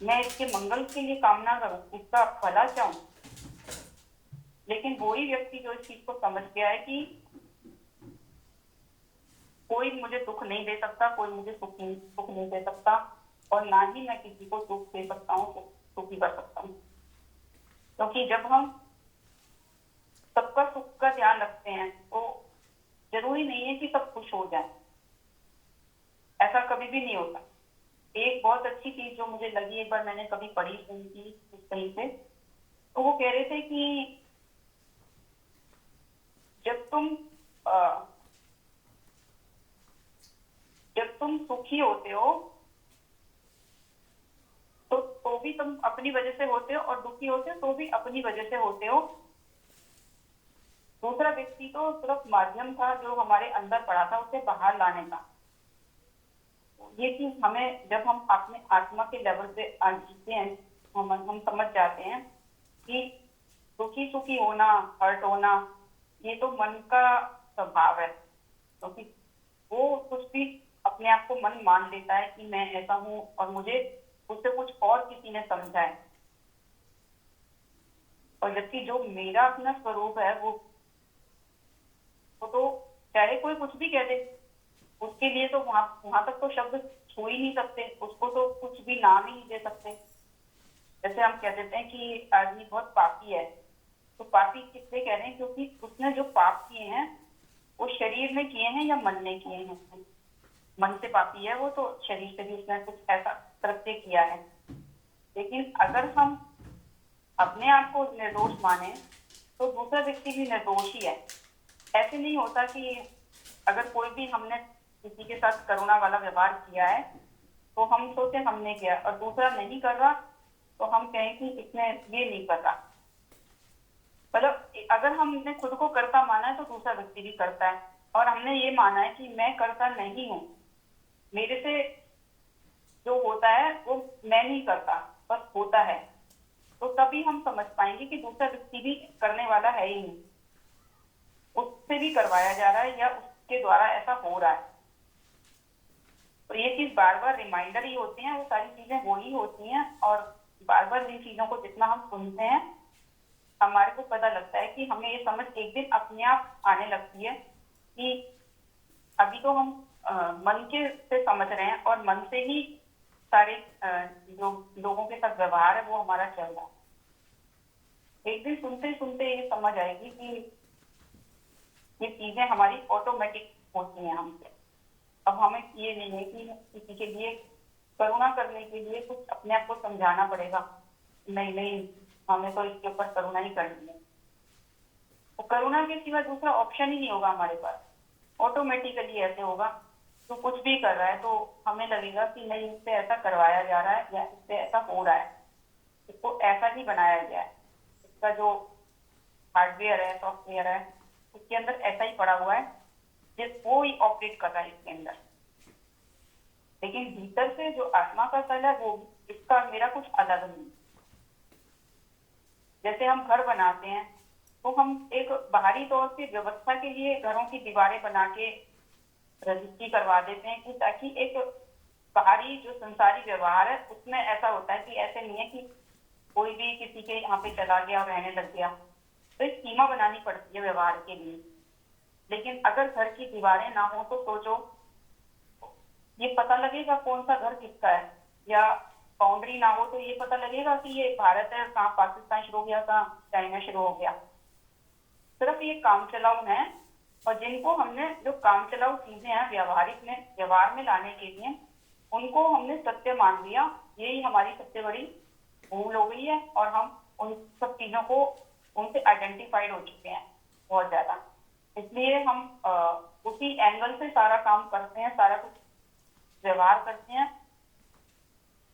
Speaker 2: मैं इसके मंगल के लिए कामना करूं, इसका भला चाहूं। लेकिन वही व्यक्ति जो इस चीज को समझ गया है कि कोई मुझे दुख नहीं दे सकता, कोई मुझे सुख नहीं दे सकता, और ना ही मैं किसी को दुख दे सकता हूँ, सुखी कर सकता हूँ। क्योंकि जब हम सबका सुख का ध्यान रखते हैं तो जरूरी नहीं है कि सब खुश हो जाए। कभी भी नहीं होता। एक बहुत अच्छी चीज जो मुझे लगी, एक बार मैंने कभी पढ़ी सुनी थी कहीं से, तो वो कह रहे थे कि जब तुम अ, जब तुम सुखी होते हो तो भी तुम अपनी वजह से होते हो, और दुखी होते हो तो भी अपनी वजह से होते हो। दूसरा व्यक्ति तो सिर्फ माध्यम था जो हमारे अंदर पड़ा था उसे बाहर लाने का। ये चीज हमें जब हम अपने आत्मा के लेवल पे जीते हैं, हम समझ जाते हैं कि दुखी सुखी होना, हर्ट होना, ये तो मन का स्वभाव है। क्योंकि वो कुछ भी अपने आप को मन मान लेता है कि मैं ऐसा हूँ और मुझे उससे कुछ और किसी ने समझा है। और जबकि जो मेरा अपना स्वरूप है वो तो चाहे कोई कुछ भी कह दे, उसके लिए तो वहां वहां तक तो शब्द छू ही नहीं सकते, उसको तो कुछ भी नाम ही नहीं दे सकते। जैसे हम कह देते हैं कि आदमी बहुत पापी है, तो पापी किससे कह रहे हैं? क्योंकि उसने जो पाप किए हैं वो शरीर में किए हैं या मन में किए हैं। मन से पापी है वो, तो शरीर से भी उसने कुछ ऐसा कृत्य किया है। लेकिन अगर हम अपने आप को निर्दोष माने तो दूसरा व्यक्ति भी निर्दोष ही है। ऐसे नहीं होता कि अगर कोई भी हमने किसी के साथ करुणा वाला व्यवहार किया है तो हम सोचे हमने किया, और दूसरा नहीं कर रहा तो हम कहें कि इसने ये नहीं कर रहा। मतलब अगर हमने खुद को कर्ता माना है तो दूसरा व्यक्ति भी करता है, और हमने ये माना है कि मैं कर्ता नहीं हूँ, मेरे से जो होता है वो मैं नहीं करता, बस होता है, तो तभी हम समझ पाएंगे कि दूसरा व्यक्ति भी करने वाला है ही नहीं, उससे भी करवाया जा रहा है या उसके द्वारा ऐसा हो रहा है। तो ये चीज बार बार रिमाइंडर ही होती है, वो सारी चीजें वो ही होती हैं, और बार बार इन चीजों को जितना हम सुनते हैं हमारे को पता लगता है कि हमें ये समझ एक दिन अपने आप आने लगती है कि अभी तो हम मन के से समझ रहे हैं और मन से ही सारे जो लोगों के साथ व्यवहार है वो हमारा चल रहा है। एक दिन सुनते सुनते ये समझ आएगी कि ये चीजें हमारी ऑटोमेटिक होती हैं हमसे। अब हमें ये नहीं है कि किसी के लिए करुणा करने के लिए कुछ अपने आप को समझाना पड़ेगा, नहीं नहीं हमें तो इसके ऊपर करुणा ही करनी है। तो करुणा के सिवा दूसरा ऑप्शन ही नहीं होगा हमारे पास। ऑटोमेटिकली ऐसे होगा, तो कुछ भी कर रहा है तो हमें लगेगा कि नहीं इससे ऐसा करवाया जा रहा है या इससे ऐसा हो रहा है, इसको ऐसा ही बनाया गया है, इसका जो हार्डवेयर है सॉफ्टवेयर है उसके अंदर ऐसा ही पड़ा हुआ है, जिस वो ही ऑपरेट कर रहा है इसके अंदर। लेकिन भीतर से जो आत्मा का तल है वो इसका मेरा कुछ अलग नहीं। जैसे हम घर बनाते हैं तो हम एक बाहरी तौर से व्यवस्था के लिए घरों की दीवारें बना के रजिस्ट्री करवा देते हैं कि ताकि एक बाहरी जो संसारी व्यवहार है उसमें ऐसा होता है कि ऐसे नहीं है कि कोई भी किसी के यहाँ पे चला गया और रहने लग गया, तो एक सीमा बनानी पड़ती है व्यवहार के लिए। लेकिन अगर घर की दीवारें ना हो तो सोचो ये पता लगेगा कौन सा घर किसका है, या बाउंड्री ना हो तो ये पता लगेगा कि ये भारत है, कहाँ पाकिस्तान शुरू हो गया, कहाँ चाइना शुरू हो गया। सिर्फ ये काम चलाऊ है, और जिनको हमने जो काम चलाऊ चीजें हैं व्यवहारिक में व्यवहार में लाने के लिए उनको हमने सत्य मान लिया, यही हमारी सबसे बड़ी भूल हो गई है। और हम उन सब चीजों को उनसे आइडेंटिफाइड हो चुके हैं बहुत ज्यादा, इसलिए हम उसी एंगल से सारा काम करते हैं, सारा कुछ व्यवहार करते हैं।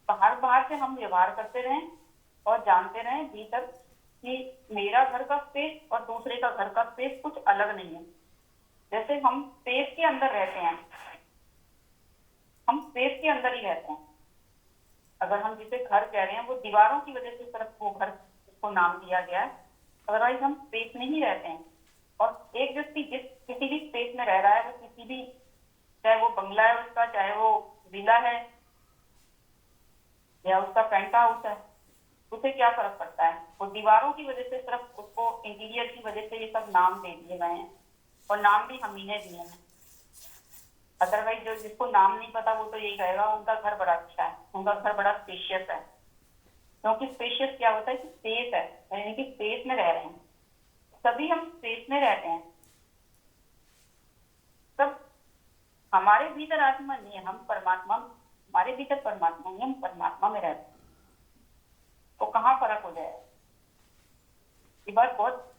Speaker 2: बाहर बाहर से हम व्यवहार करते रहें और जानते रहें भीतर कि मेरा घर का स्पेस और दूसरे का घर का स्पेस कुछ अलग नहीं है। जैसे हम स्पेस के अंदर रहते हैं, हम स्पेस के अंदर ही रहते हैं। अगर हम जिसे घर कह रहे हैं वो दीवारों की वजह से सिर्फ वो घर उसको नाम दिया गया है, अदरवाइज हम स्पेस में ही रहते हैं। और एक व्यक्ति जिस किसी भी स्पेस में रह रहा है, वो किसी भी, चाहे वो बंगला है उसका, चाहे वो विला है या उसका पेंट हाउस है, उसे क्या फर्क पड़ता है? वो दीवारों की वजह से सिर्फ उसको इंटीरियर की वजह से ये सब नाम दे दिए गए हैं, और नाम भी हम ही ने दिए हैं। अदरवाइज जो जिसको नाम नहीं पता वो तो यही कहेगा उनका घर बड़ा अच्छा है, उनका घर बड़ा स्पेशियस है। क्योंकि स्पेशियस क्या होता है कि स्पेस है, यानी कि स्पेस में रह रहे हैं। सभी हम स्पेस में रहते हैं, सब हमारे भीतर आत्मा नहीं है, हम परमात्मा, हमारे भीतर परमात्मा नहीं, हम परमात्मा में रहते हैं। तो कहाँ फर्क हो जाए? ये बात बहुत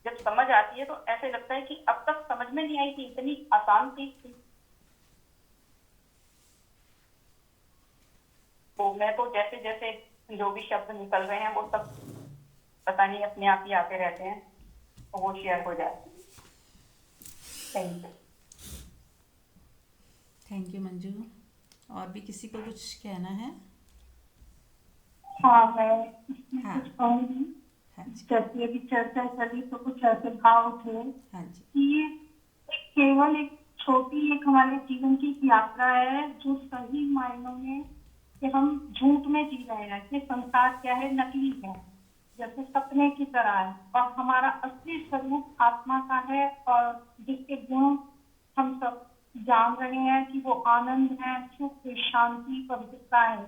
Speaker 2: जब समझ आती है तो ऐसे लगता है कि अब तक समझ में नहीं आई थी, इतनी आसान चीज थी। तो मैं तो जैसे जैसे जो भी शब्द निकल रहे हैं वो सब पता नहीं अपने आप ही आते रहते हैं, तो वो शेयर हो जाते हैं। Thank you.
Speaker 1: Thank you Manju. और भी किसी को कुछ कहना है?
Speaker 3: हाँ, मैं इसमें
Speaker 1: हाँ।
Speaker 3: कुछ कहूंगी।
Speaker 1: हाँ जी।
Speaker 3: जैसे अभी चर्चा चली तो कुछ ऐसे भाव थे
Speaker 1: हाँ जी।
Speaker 3: कि ये केवल एक छोटी एक हमारे जीवन की यात्रा है जो सही मायनों में कि हम झूठ में जी रहे हैं कि संसार क्या है, नकली है, जैसे सपने की तरह है, और हमारा असली स्वरूप आत्मा का है, और जिसके गुण हम सब जान रहे हैं कि वो आनंद है, सुख, शांति, पवित्रता है।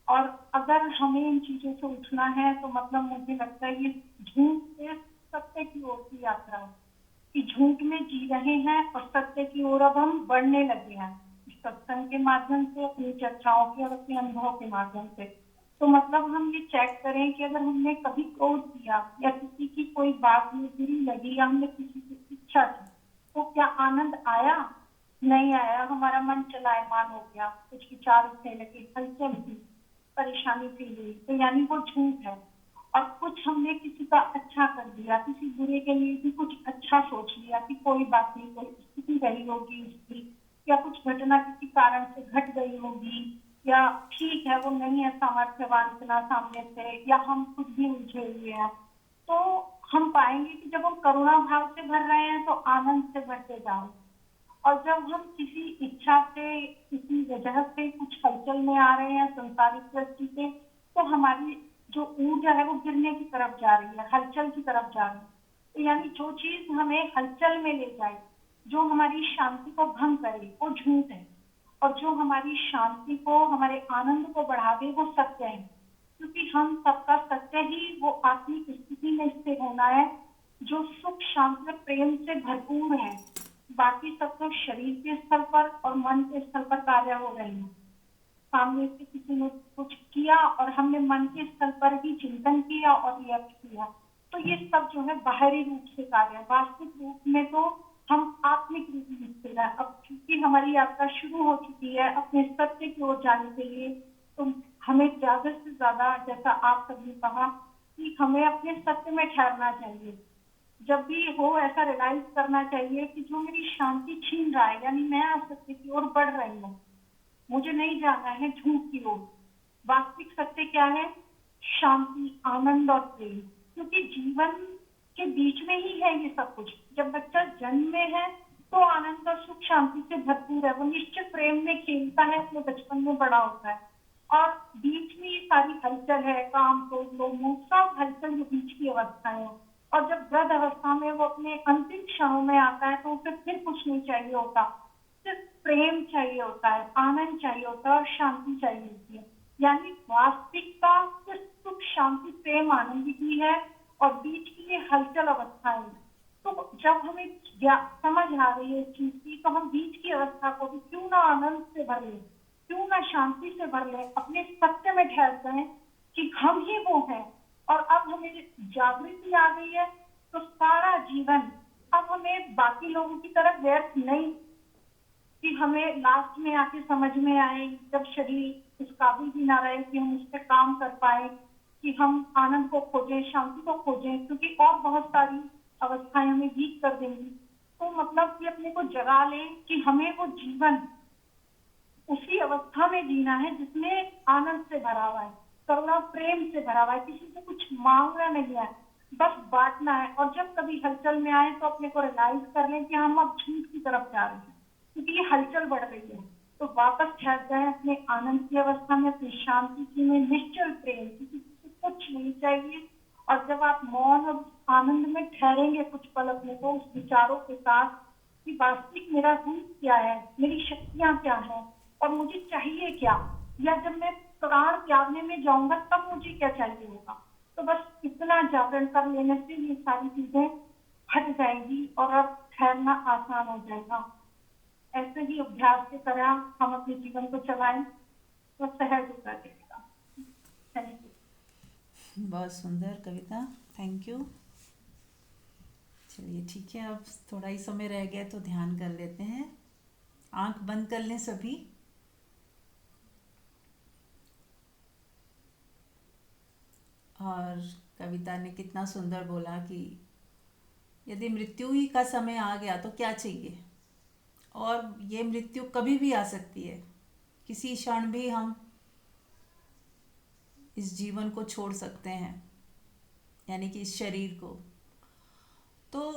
Speaker 3: और अगर हमें इन चीजों से उठना है तो मतलब मुझे लगता है ये झूठ से सत्य की ओर की यात्रा है, कि झूठ में जी रहे हैं और सत्य की ओर अब हम बढ़ने लगे हैं, इस सत्संग के माध्यम से, अपनी चर्चाओं के और अपने अनुभव के माध्यम से। तो मतलब हम ये चेक करें कि अगर हमने कभी क्रोध किया या किसी की कोई बात में बुरी लगी या हमने किसी की इच्छा की, तो क्या आनंद आया? नहीं आया। हमारा मन चलायमान हो गया, कुछ विचार उठने लगे, हलचल हुई, परेशानी फील हुई, तो यानी वो झूठ है। और कुछ हमने किसी का अच्छा कर दिया, किसी बुरे के लिए भी कुछ अच्छा सोच लिया कि कोई बात नहीं, कोई स्थिति रही होगी उसकी, या कुछ घटना किसी कारण से घट गई होगी, या ठीक है वो नहीं है सामर्थ्यवान इतना सामने से, या हम खुद भी उलझे हुए हैं। तो हम पाएंगे कि जब हम करुणा भाव से भर रहे हैं तो आनंद से भरते जाओ, और जब हम किसी इच्छा से, किसी वजह से कुछ हलचल में आ रहे हैं संसारिक दृष्टि से, तो हमारी जो ऊर्जा है वो गिरने की तरफ जा रही है, हलचल की तरफ जा रही है। तो यानी जो चीज हमें हलचल में ले जाए, जो हमारी शांति को भंग करे, वो झूठ है, और जो हमारी शांति को, हमारे आनंद को बढ़ावे, वो सत्य है। क्योंकि हम सबका सत्य ही वो आत्मिक स्थिति में स्थिर होना है जो सुख, शांति और प्रेम से भरपूर है। बाकी सब तो शरीर के स्तर पर और मन के स्तर पर कार्य हो रहे हैं। सामने से किसी ने कुछ किया और हमने मन के स्तर पर ही चिंतन किया और रिएक्ट किया, तो ये सब जो है बाहरी रूप से कार्य है। वास्तविक रूप में तो हम आत्मिक रूप में स्थिर है। अब क्योंकि हमारी यात्रा शुरू हो चुकी है अपने सत्य की ओर जाने के लिए, तो हमें ज्यादा से ज्यादा, जैसा आप सबने कहा, कि हमें अपने सत्य में ठहरना चाहिए। जब भी हो ऐसा रियलाइज करना चाहिए कि जो मेरी शांति छीन रहा है, यानी मैं असत्य की ओर बढ़ रही हूँ, मुझे नहीं जाना है झूठ की ओर। वास्तविक सत्य क्या है? शांति, आनंद और प्रेम। क्योंकि जीवन के बीच में ही है ये सब कुछ। जब बच्चा जन्म में है तो आनंद और सुख शांति से भरपूर है, वो निश्चित प्रेम में खेलता है, अपने बचपन में बड़ा होता है, और बीच में ये सारी हलचल है, काम, क्रोध, लोभ, मोह, सब हलचल जो बीच की अवस्था है। और जब वृद्ध अवस्था में वो अपने अंतिम क्षणों में आता है तो उसे फिर कुछ नहीं चाहिए होता, सिर्फ प्रेम चाहिए होता है, आनंद चाहिए होता है और शांति चाहिए होती है। यानी वास्तविकता सिर्फ सुख, शांति, प्रेम, आनंद की है, और बीच की ये हलचल अवस्था है। तो जब हमें समझ आ रही है इस चीज की, तो हम बीच की अवस्था को भी क्यों ना आनंद से भर ले, क्यों ना शांति से भर ले, अपने सत्य में ठहर जाए कि हम ही वो हैं। और अब हमें जागृति आ गई है, तो सारा जीवन अब हमें बाकी लोगों की तरह व्यर्थ नहीं, कि हमें लास्ट में आके समझ में आए, जब शरीर इस काबिल भी ना रहे कि हम उस पर काम कर पाए, कि हम आनंद को खोजें, शांति को खोजें, क्योंकि और बहुत सारी अवस्थाएं हमें वीक कर देंगी। तो मतलब कि अपने को जगा ले कि हमें वो जीवन उसी अवस्था में जीना है जिसमें आनंद से भरा हुआ है, करुणा प्रेम से भरा हुआ है, किसी से कुछ मांगना नहीं है, बस बांटना है। और जब कभी हलचल में आए तो अपने को रियलाइज कर लें कि हम अब झूठ की तरफ जा रहे हैं, क्योंकि ये हलचल बढ़ रही है। तो वापस ठहर जाए अपने आनंद की अवस्था में, अपनी शांति की में, निश्चल प्रेम, किसी से कुछ नहीं चाहिए। और जब आप मौन और आनंद में ठहरेंगे कुछ पल अपने को उस विचारों के साथ कि वास्तविक मेरा रूप क्या है, मेरी शक्तियां क्या है, और मुझे चाहिए क्या, या जब मैं प्राण त्यागने में जाऊंगा तब मुझे क्या चाहिए होगा, तो बस इतना जागरण कर लेने से ये सारी चीजें हट जाएंगी और अब ठहरना आसान हो जाएगा। ऐसे ही अभ्यास की तरह हम अपने जीवन को चलाएं तो सहज होता जाएगा। Thank you.
Speaker 1: बहुत सुंदर कविता, थैंक यू। चलिए ठीक है, अब थोड़ा ही समय रह गया तो ध्यान कर लेते हैं। आंख बंद कर लें सभी। और कविता ने कितना सुंदर बोला कि यदि मृत्यु ही का समय आ गया तो क्या चाहिए, और ये मृत्यु कभी भी आ सकती है, किसी क्षण भी हम इस जीवन को छोड़ सकते हैं, यानी कि इस शरीर को। तो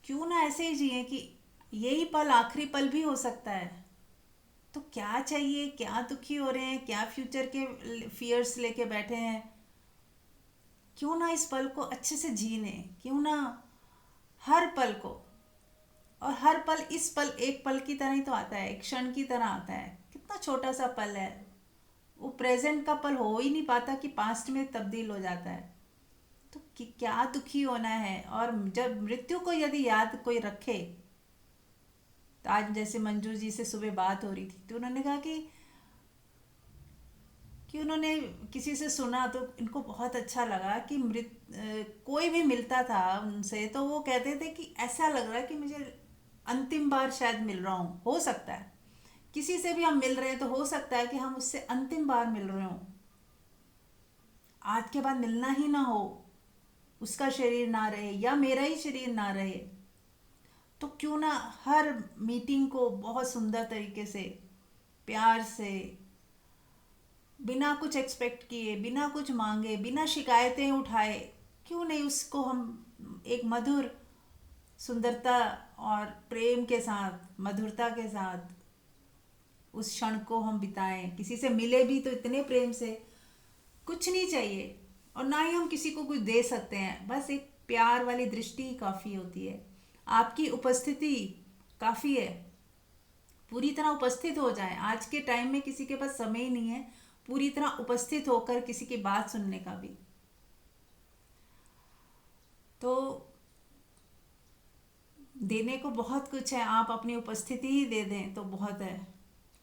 Speaker 1: क्यों ना ऐसे ही जिए कि यही पल आखिरी पल भी हो सकता है। तो क्या चाहिए, क्या दुखी हो रहे हैं, क्या फ्यूचर के फियर्स लेके बैठे हैं, क्यों ना इस पल को अच्छे से जीने, क्यों ना हर पल को। और हर पल, इस पल एक पल की तरह ही तो आता है, एक क्षण की तरह आता है। कितना छोटा सा पल है वो, प्रेजेंट का पल हो ही नहीं पाता कि पास्ट में तब्दील हो जाता है। तो क्या दुखी होना है। और जब मृत्यु को यदि याद कोई रखे, तो आज जैसे मंजू जी से सुबह बात हो रही थी तो उन्होंने कहा कि उन्होंने किसी से सुना तो इनको बहुत अच्छा लगा कि कोई भी मिलता था उनसे तो वो कहते थे कि ऐसा लग रहा है कि मुझे अंतिम बार शायद मिल रहा हूँ। हो सकता है किसी से भी हम मिल रहे हैं तो हो सकता है कि हम उससे अंतिम बार मिल रहे हों, आज के बाद मिलना ही ना हो, उसका शरीर ना रहे या मेरा ही शरीर ना रहे। तो क्यों ना हर मीटिंग को बहुत सुंदर तरीके से, प्यार से, बिना कुछ एक्सपेक्ट किए, बिना कुछ मांगे, बिना शिकायतें उठाए, क्यों नहीं उसको हम एक मधुर सुंदरता और प्रेम के साथ, मधुरता के साथ उस क्षण को हम बिताएं। किसी से मिले भी तो इतने प्रेम से, कुछ नहीं चाहिए और ना ही हम किसी को कुछ दे सकते हैं, बस एक प्यार वाली दृष्टि ही काफ़ी होती है। आपकी उपस्थिति काफ़ी है, पूरी तरह उपस्थित हो जाए। आज के टाइम में किसी के पास समय ही नहीं है पूरी तरह उपस्थित होकर किसी की बात सुनने का भी। तो देने को बहुत कुछ है, आप अपनी उपस्थिति ही दे दें तो बहुत है,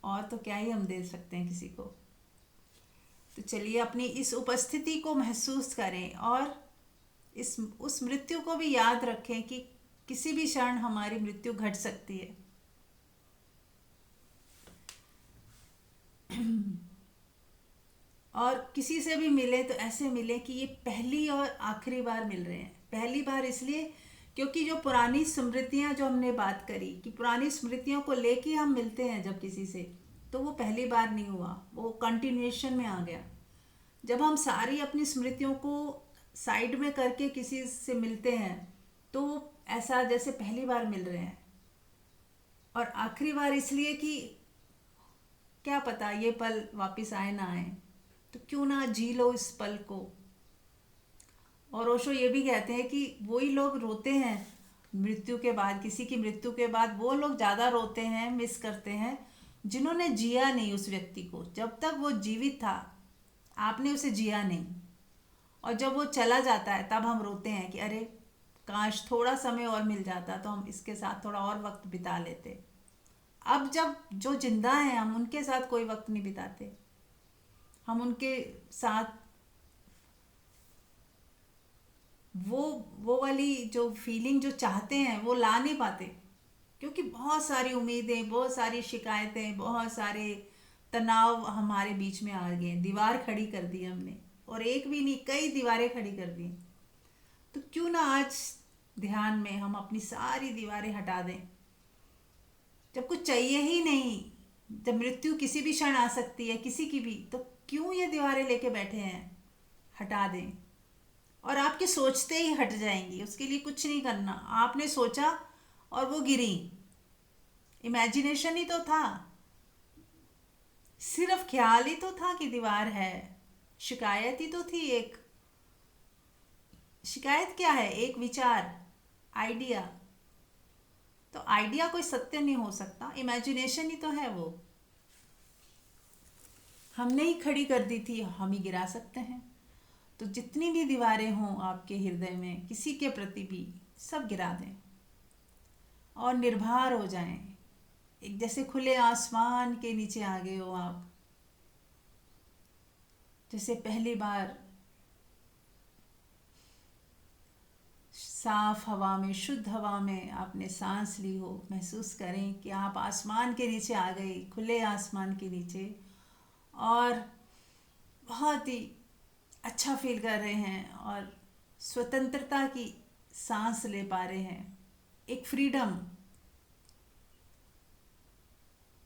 Speaker 1: और तो क्या ही हम दे सकते हैं किसी को। तो चलिए अपनी इस उपस्थिति को महसूस करें और इस उस मृत्यु को भी याद रखें कि किसी भी क्षण हमारी मृत्यु घट सकती है। और किसी से भी मिले तो ऐसे मिले कि ये पहली और आखिरी बार मिल रहे हैं। पहली बार इसलिए क्योंकि जो पुरानी स्मृतियां, जो हमने बात करी कि पुरानी स्मृतियों को लेके हम मिलते हैं जब किसी से, तो वो पहली बार नहीं हुआ, वो कंटिन्यूएशन में आ गया। जब हम सारी अपनी स्मृतियों को साइड में करके किसी से मिलते हैं तो ऐसा जैसे पहली बार मिल रहे हैं। और आखिरी बार इसलिए कि क्या पता ये पल वापस आए ना आए, तो क्यों ना जी लो इस पल को। और ओशो ये भी कहते हैं कि वही लोग रोते हैं मृत्यु के बाद, किसी की मृत्यु के बाद वो लोग ज़्यादा रोते हैं, मिस करते हैं, जिन्होंने जिया नहीं उस व्यक्ति को। जब तक वो जीवित था आपने उसे जिया नहीं, और जब वो चला जाता है तब हम रोते हैं कि अरे काश थोड़ा समय और मिल जाता तो हम इसके साथ थोड़ा और वक्त बिता लेते। अब जब जो जिंदा हैं हम उनके साथ कोई वक्त नहीं बिताते, हम उनके साथ वो वाली जो फीलिंग जो चाहते हैं वो ला नहीं पाते, क्योंकि बहुत सारी उम्मीदें, बहुत सारी शिकायतें, बहुत सारे तनाव हमारे बीच में आ गए। दीवार खड़ी कर दी हमने, और एक भी नहीं कई दीवारें खड़ी कर दी। तो क्यों ना आज ध्यान में हम अपनी सारी दीवारें हटा दें। जब कुछ चाहिए ही नहीं, जब मृत्यु किसी भी क्षण आ सकती है किसी की भी, तो क्यों ये दीवारें लेके बैठे हैं, हटा दें। और आपके सोचते ही हट जाएंगी, उसके लिए कुछ नहीं करना। आपने सोचा और वो गिरी, इमेजिनेशन ही तो था, सिर्फ ख्याल ही तो था कि दीवार है, शिकायत ही तो थी। एक शिकायत क्या है, एक विचार, आइडिया। तो आइडिया कोई सत्य नहीं हो सकता, इमेजिनेशन ही तो है वो। हमने ही खड़ी कर दी थी, हम ही गिरा सकते हैं। तो जितनी भी दीवारें हों आपके हृदय में किसी के प्रति भी, सब गिरा दें और निर्भर हो जाएं एक जैसे खुले आसमान के नीचे आ गए हो आप, जैसे पहली बार साफ हवा में, शुद्ध हवा में आपने सांस ली हो। महसूस करें कि आप आसमान के नीचे आ गए, खुले आसमान के नीचे, और बहुत ही अच्छा फील कर रहे हैं और स्वतंत्रता की सांस ले पा रहे हैं। एक फ्रीडम,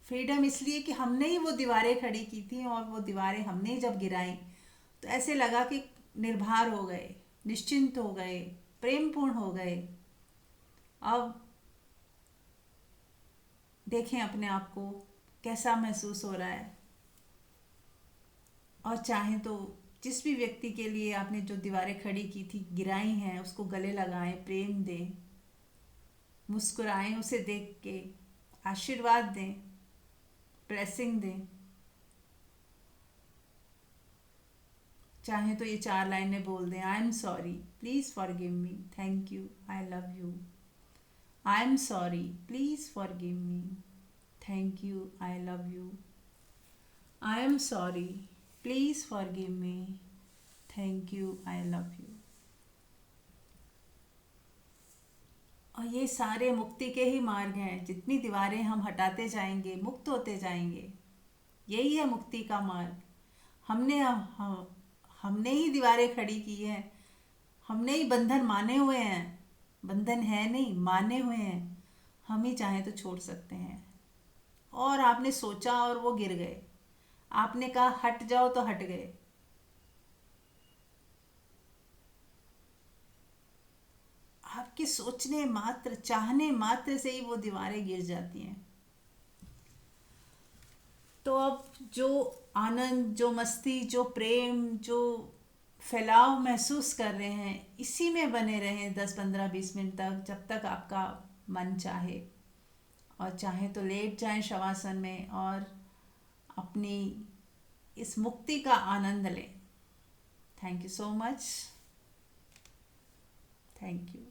Speaker 1: फ्रीडम इसलिए कि हमने ही वो दीवारें खड़ी की थी और वो दीवारें हमने ही जब गिराई तो ऐसे लगा कि निर्भर हो गए, निश्चिंत हो गए, प्रेमपूर्ण हो गए। अब देखें अपने आप को कैसा महसूस हो रहा है, और चाहें तो जिस भी व्यक्ति के लिए आपने जो दीवारें खड़ी की थी, गिराई हैं, उसको गले लगाएं, प्रेम दें, मुस्कुराएं उसे देख के, आशीर्वाद दें, ब्लेसिंग दें। चाहें तो ये 4 लाइनें बोल दें। I am sorry, please forgive me, thank you, I love you. I am sorry, please forgive me, thank you, I love you. I am sorry, please forgive me, thank you, I love you. और ये सारे मुक्ति के ही मार्ग हैं। जितनी दीवारें हम हटाते जाएंगे, मुक्त होते जाएंगे। यही है मुक्ति का मार्ग। हमने ही दीवारें खड़ी की हैं, हमने ही बंधन माने हुए हैं। बंधन है नहीं, माने हुए हैं। हम ही चाहें तो छोड़ सकते हैं। और आपने सोचा और वो गिर गए, आपने कहा हट जाओ तो हट गए। आपके सोचने मात्र, चाहने मात्र से ही वो दीवारें गिर जाती हैं। तो अब जो आनंद, जो मस्ती, जो प्रेम, जो फैलाव महसूस कर रहे हैं, इसी में बने रहें 10, 15, 20 मिनट तक, जब तक आपका मन चाहे। और चाहे तो लेट जाएं शवासन में और अपनी इस मुक्ति का आनंद लें। Thank you so much. Thank you.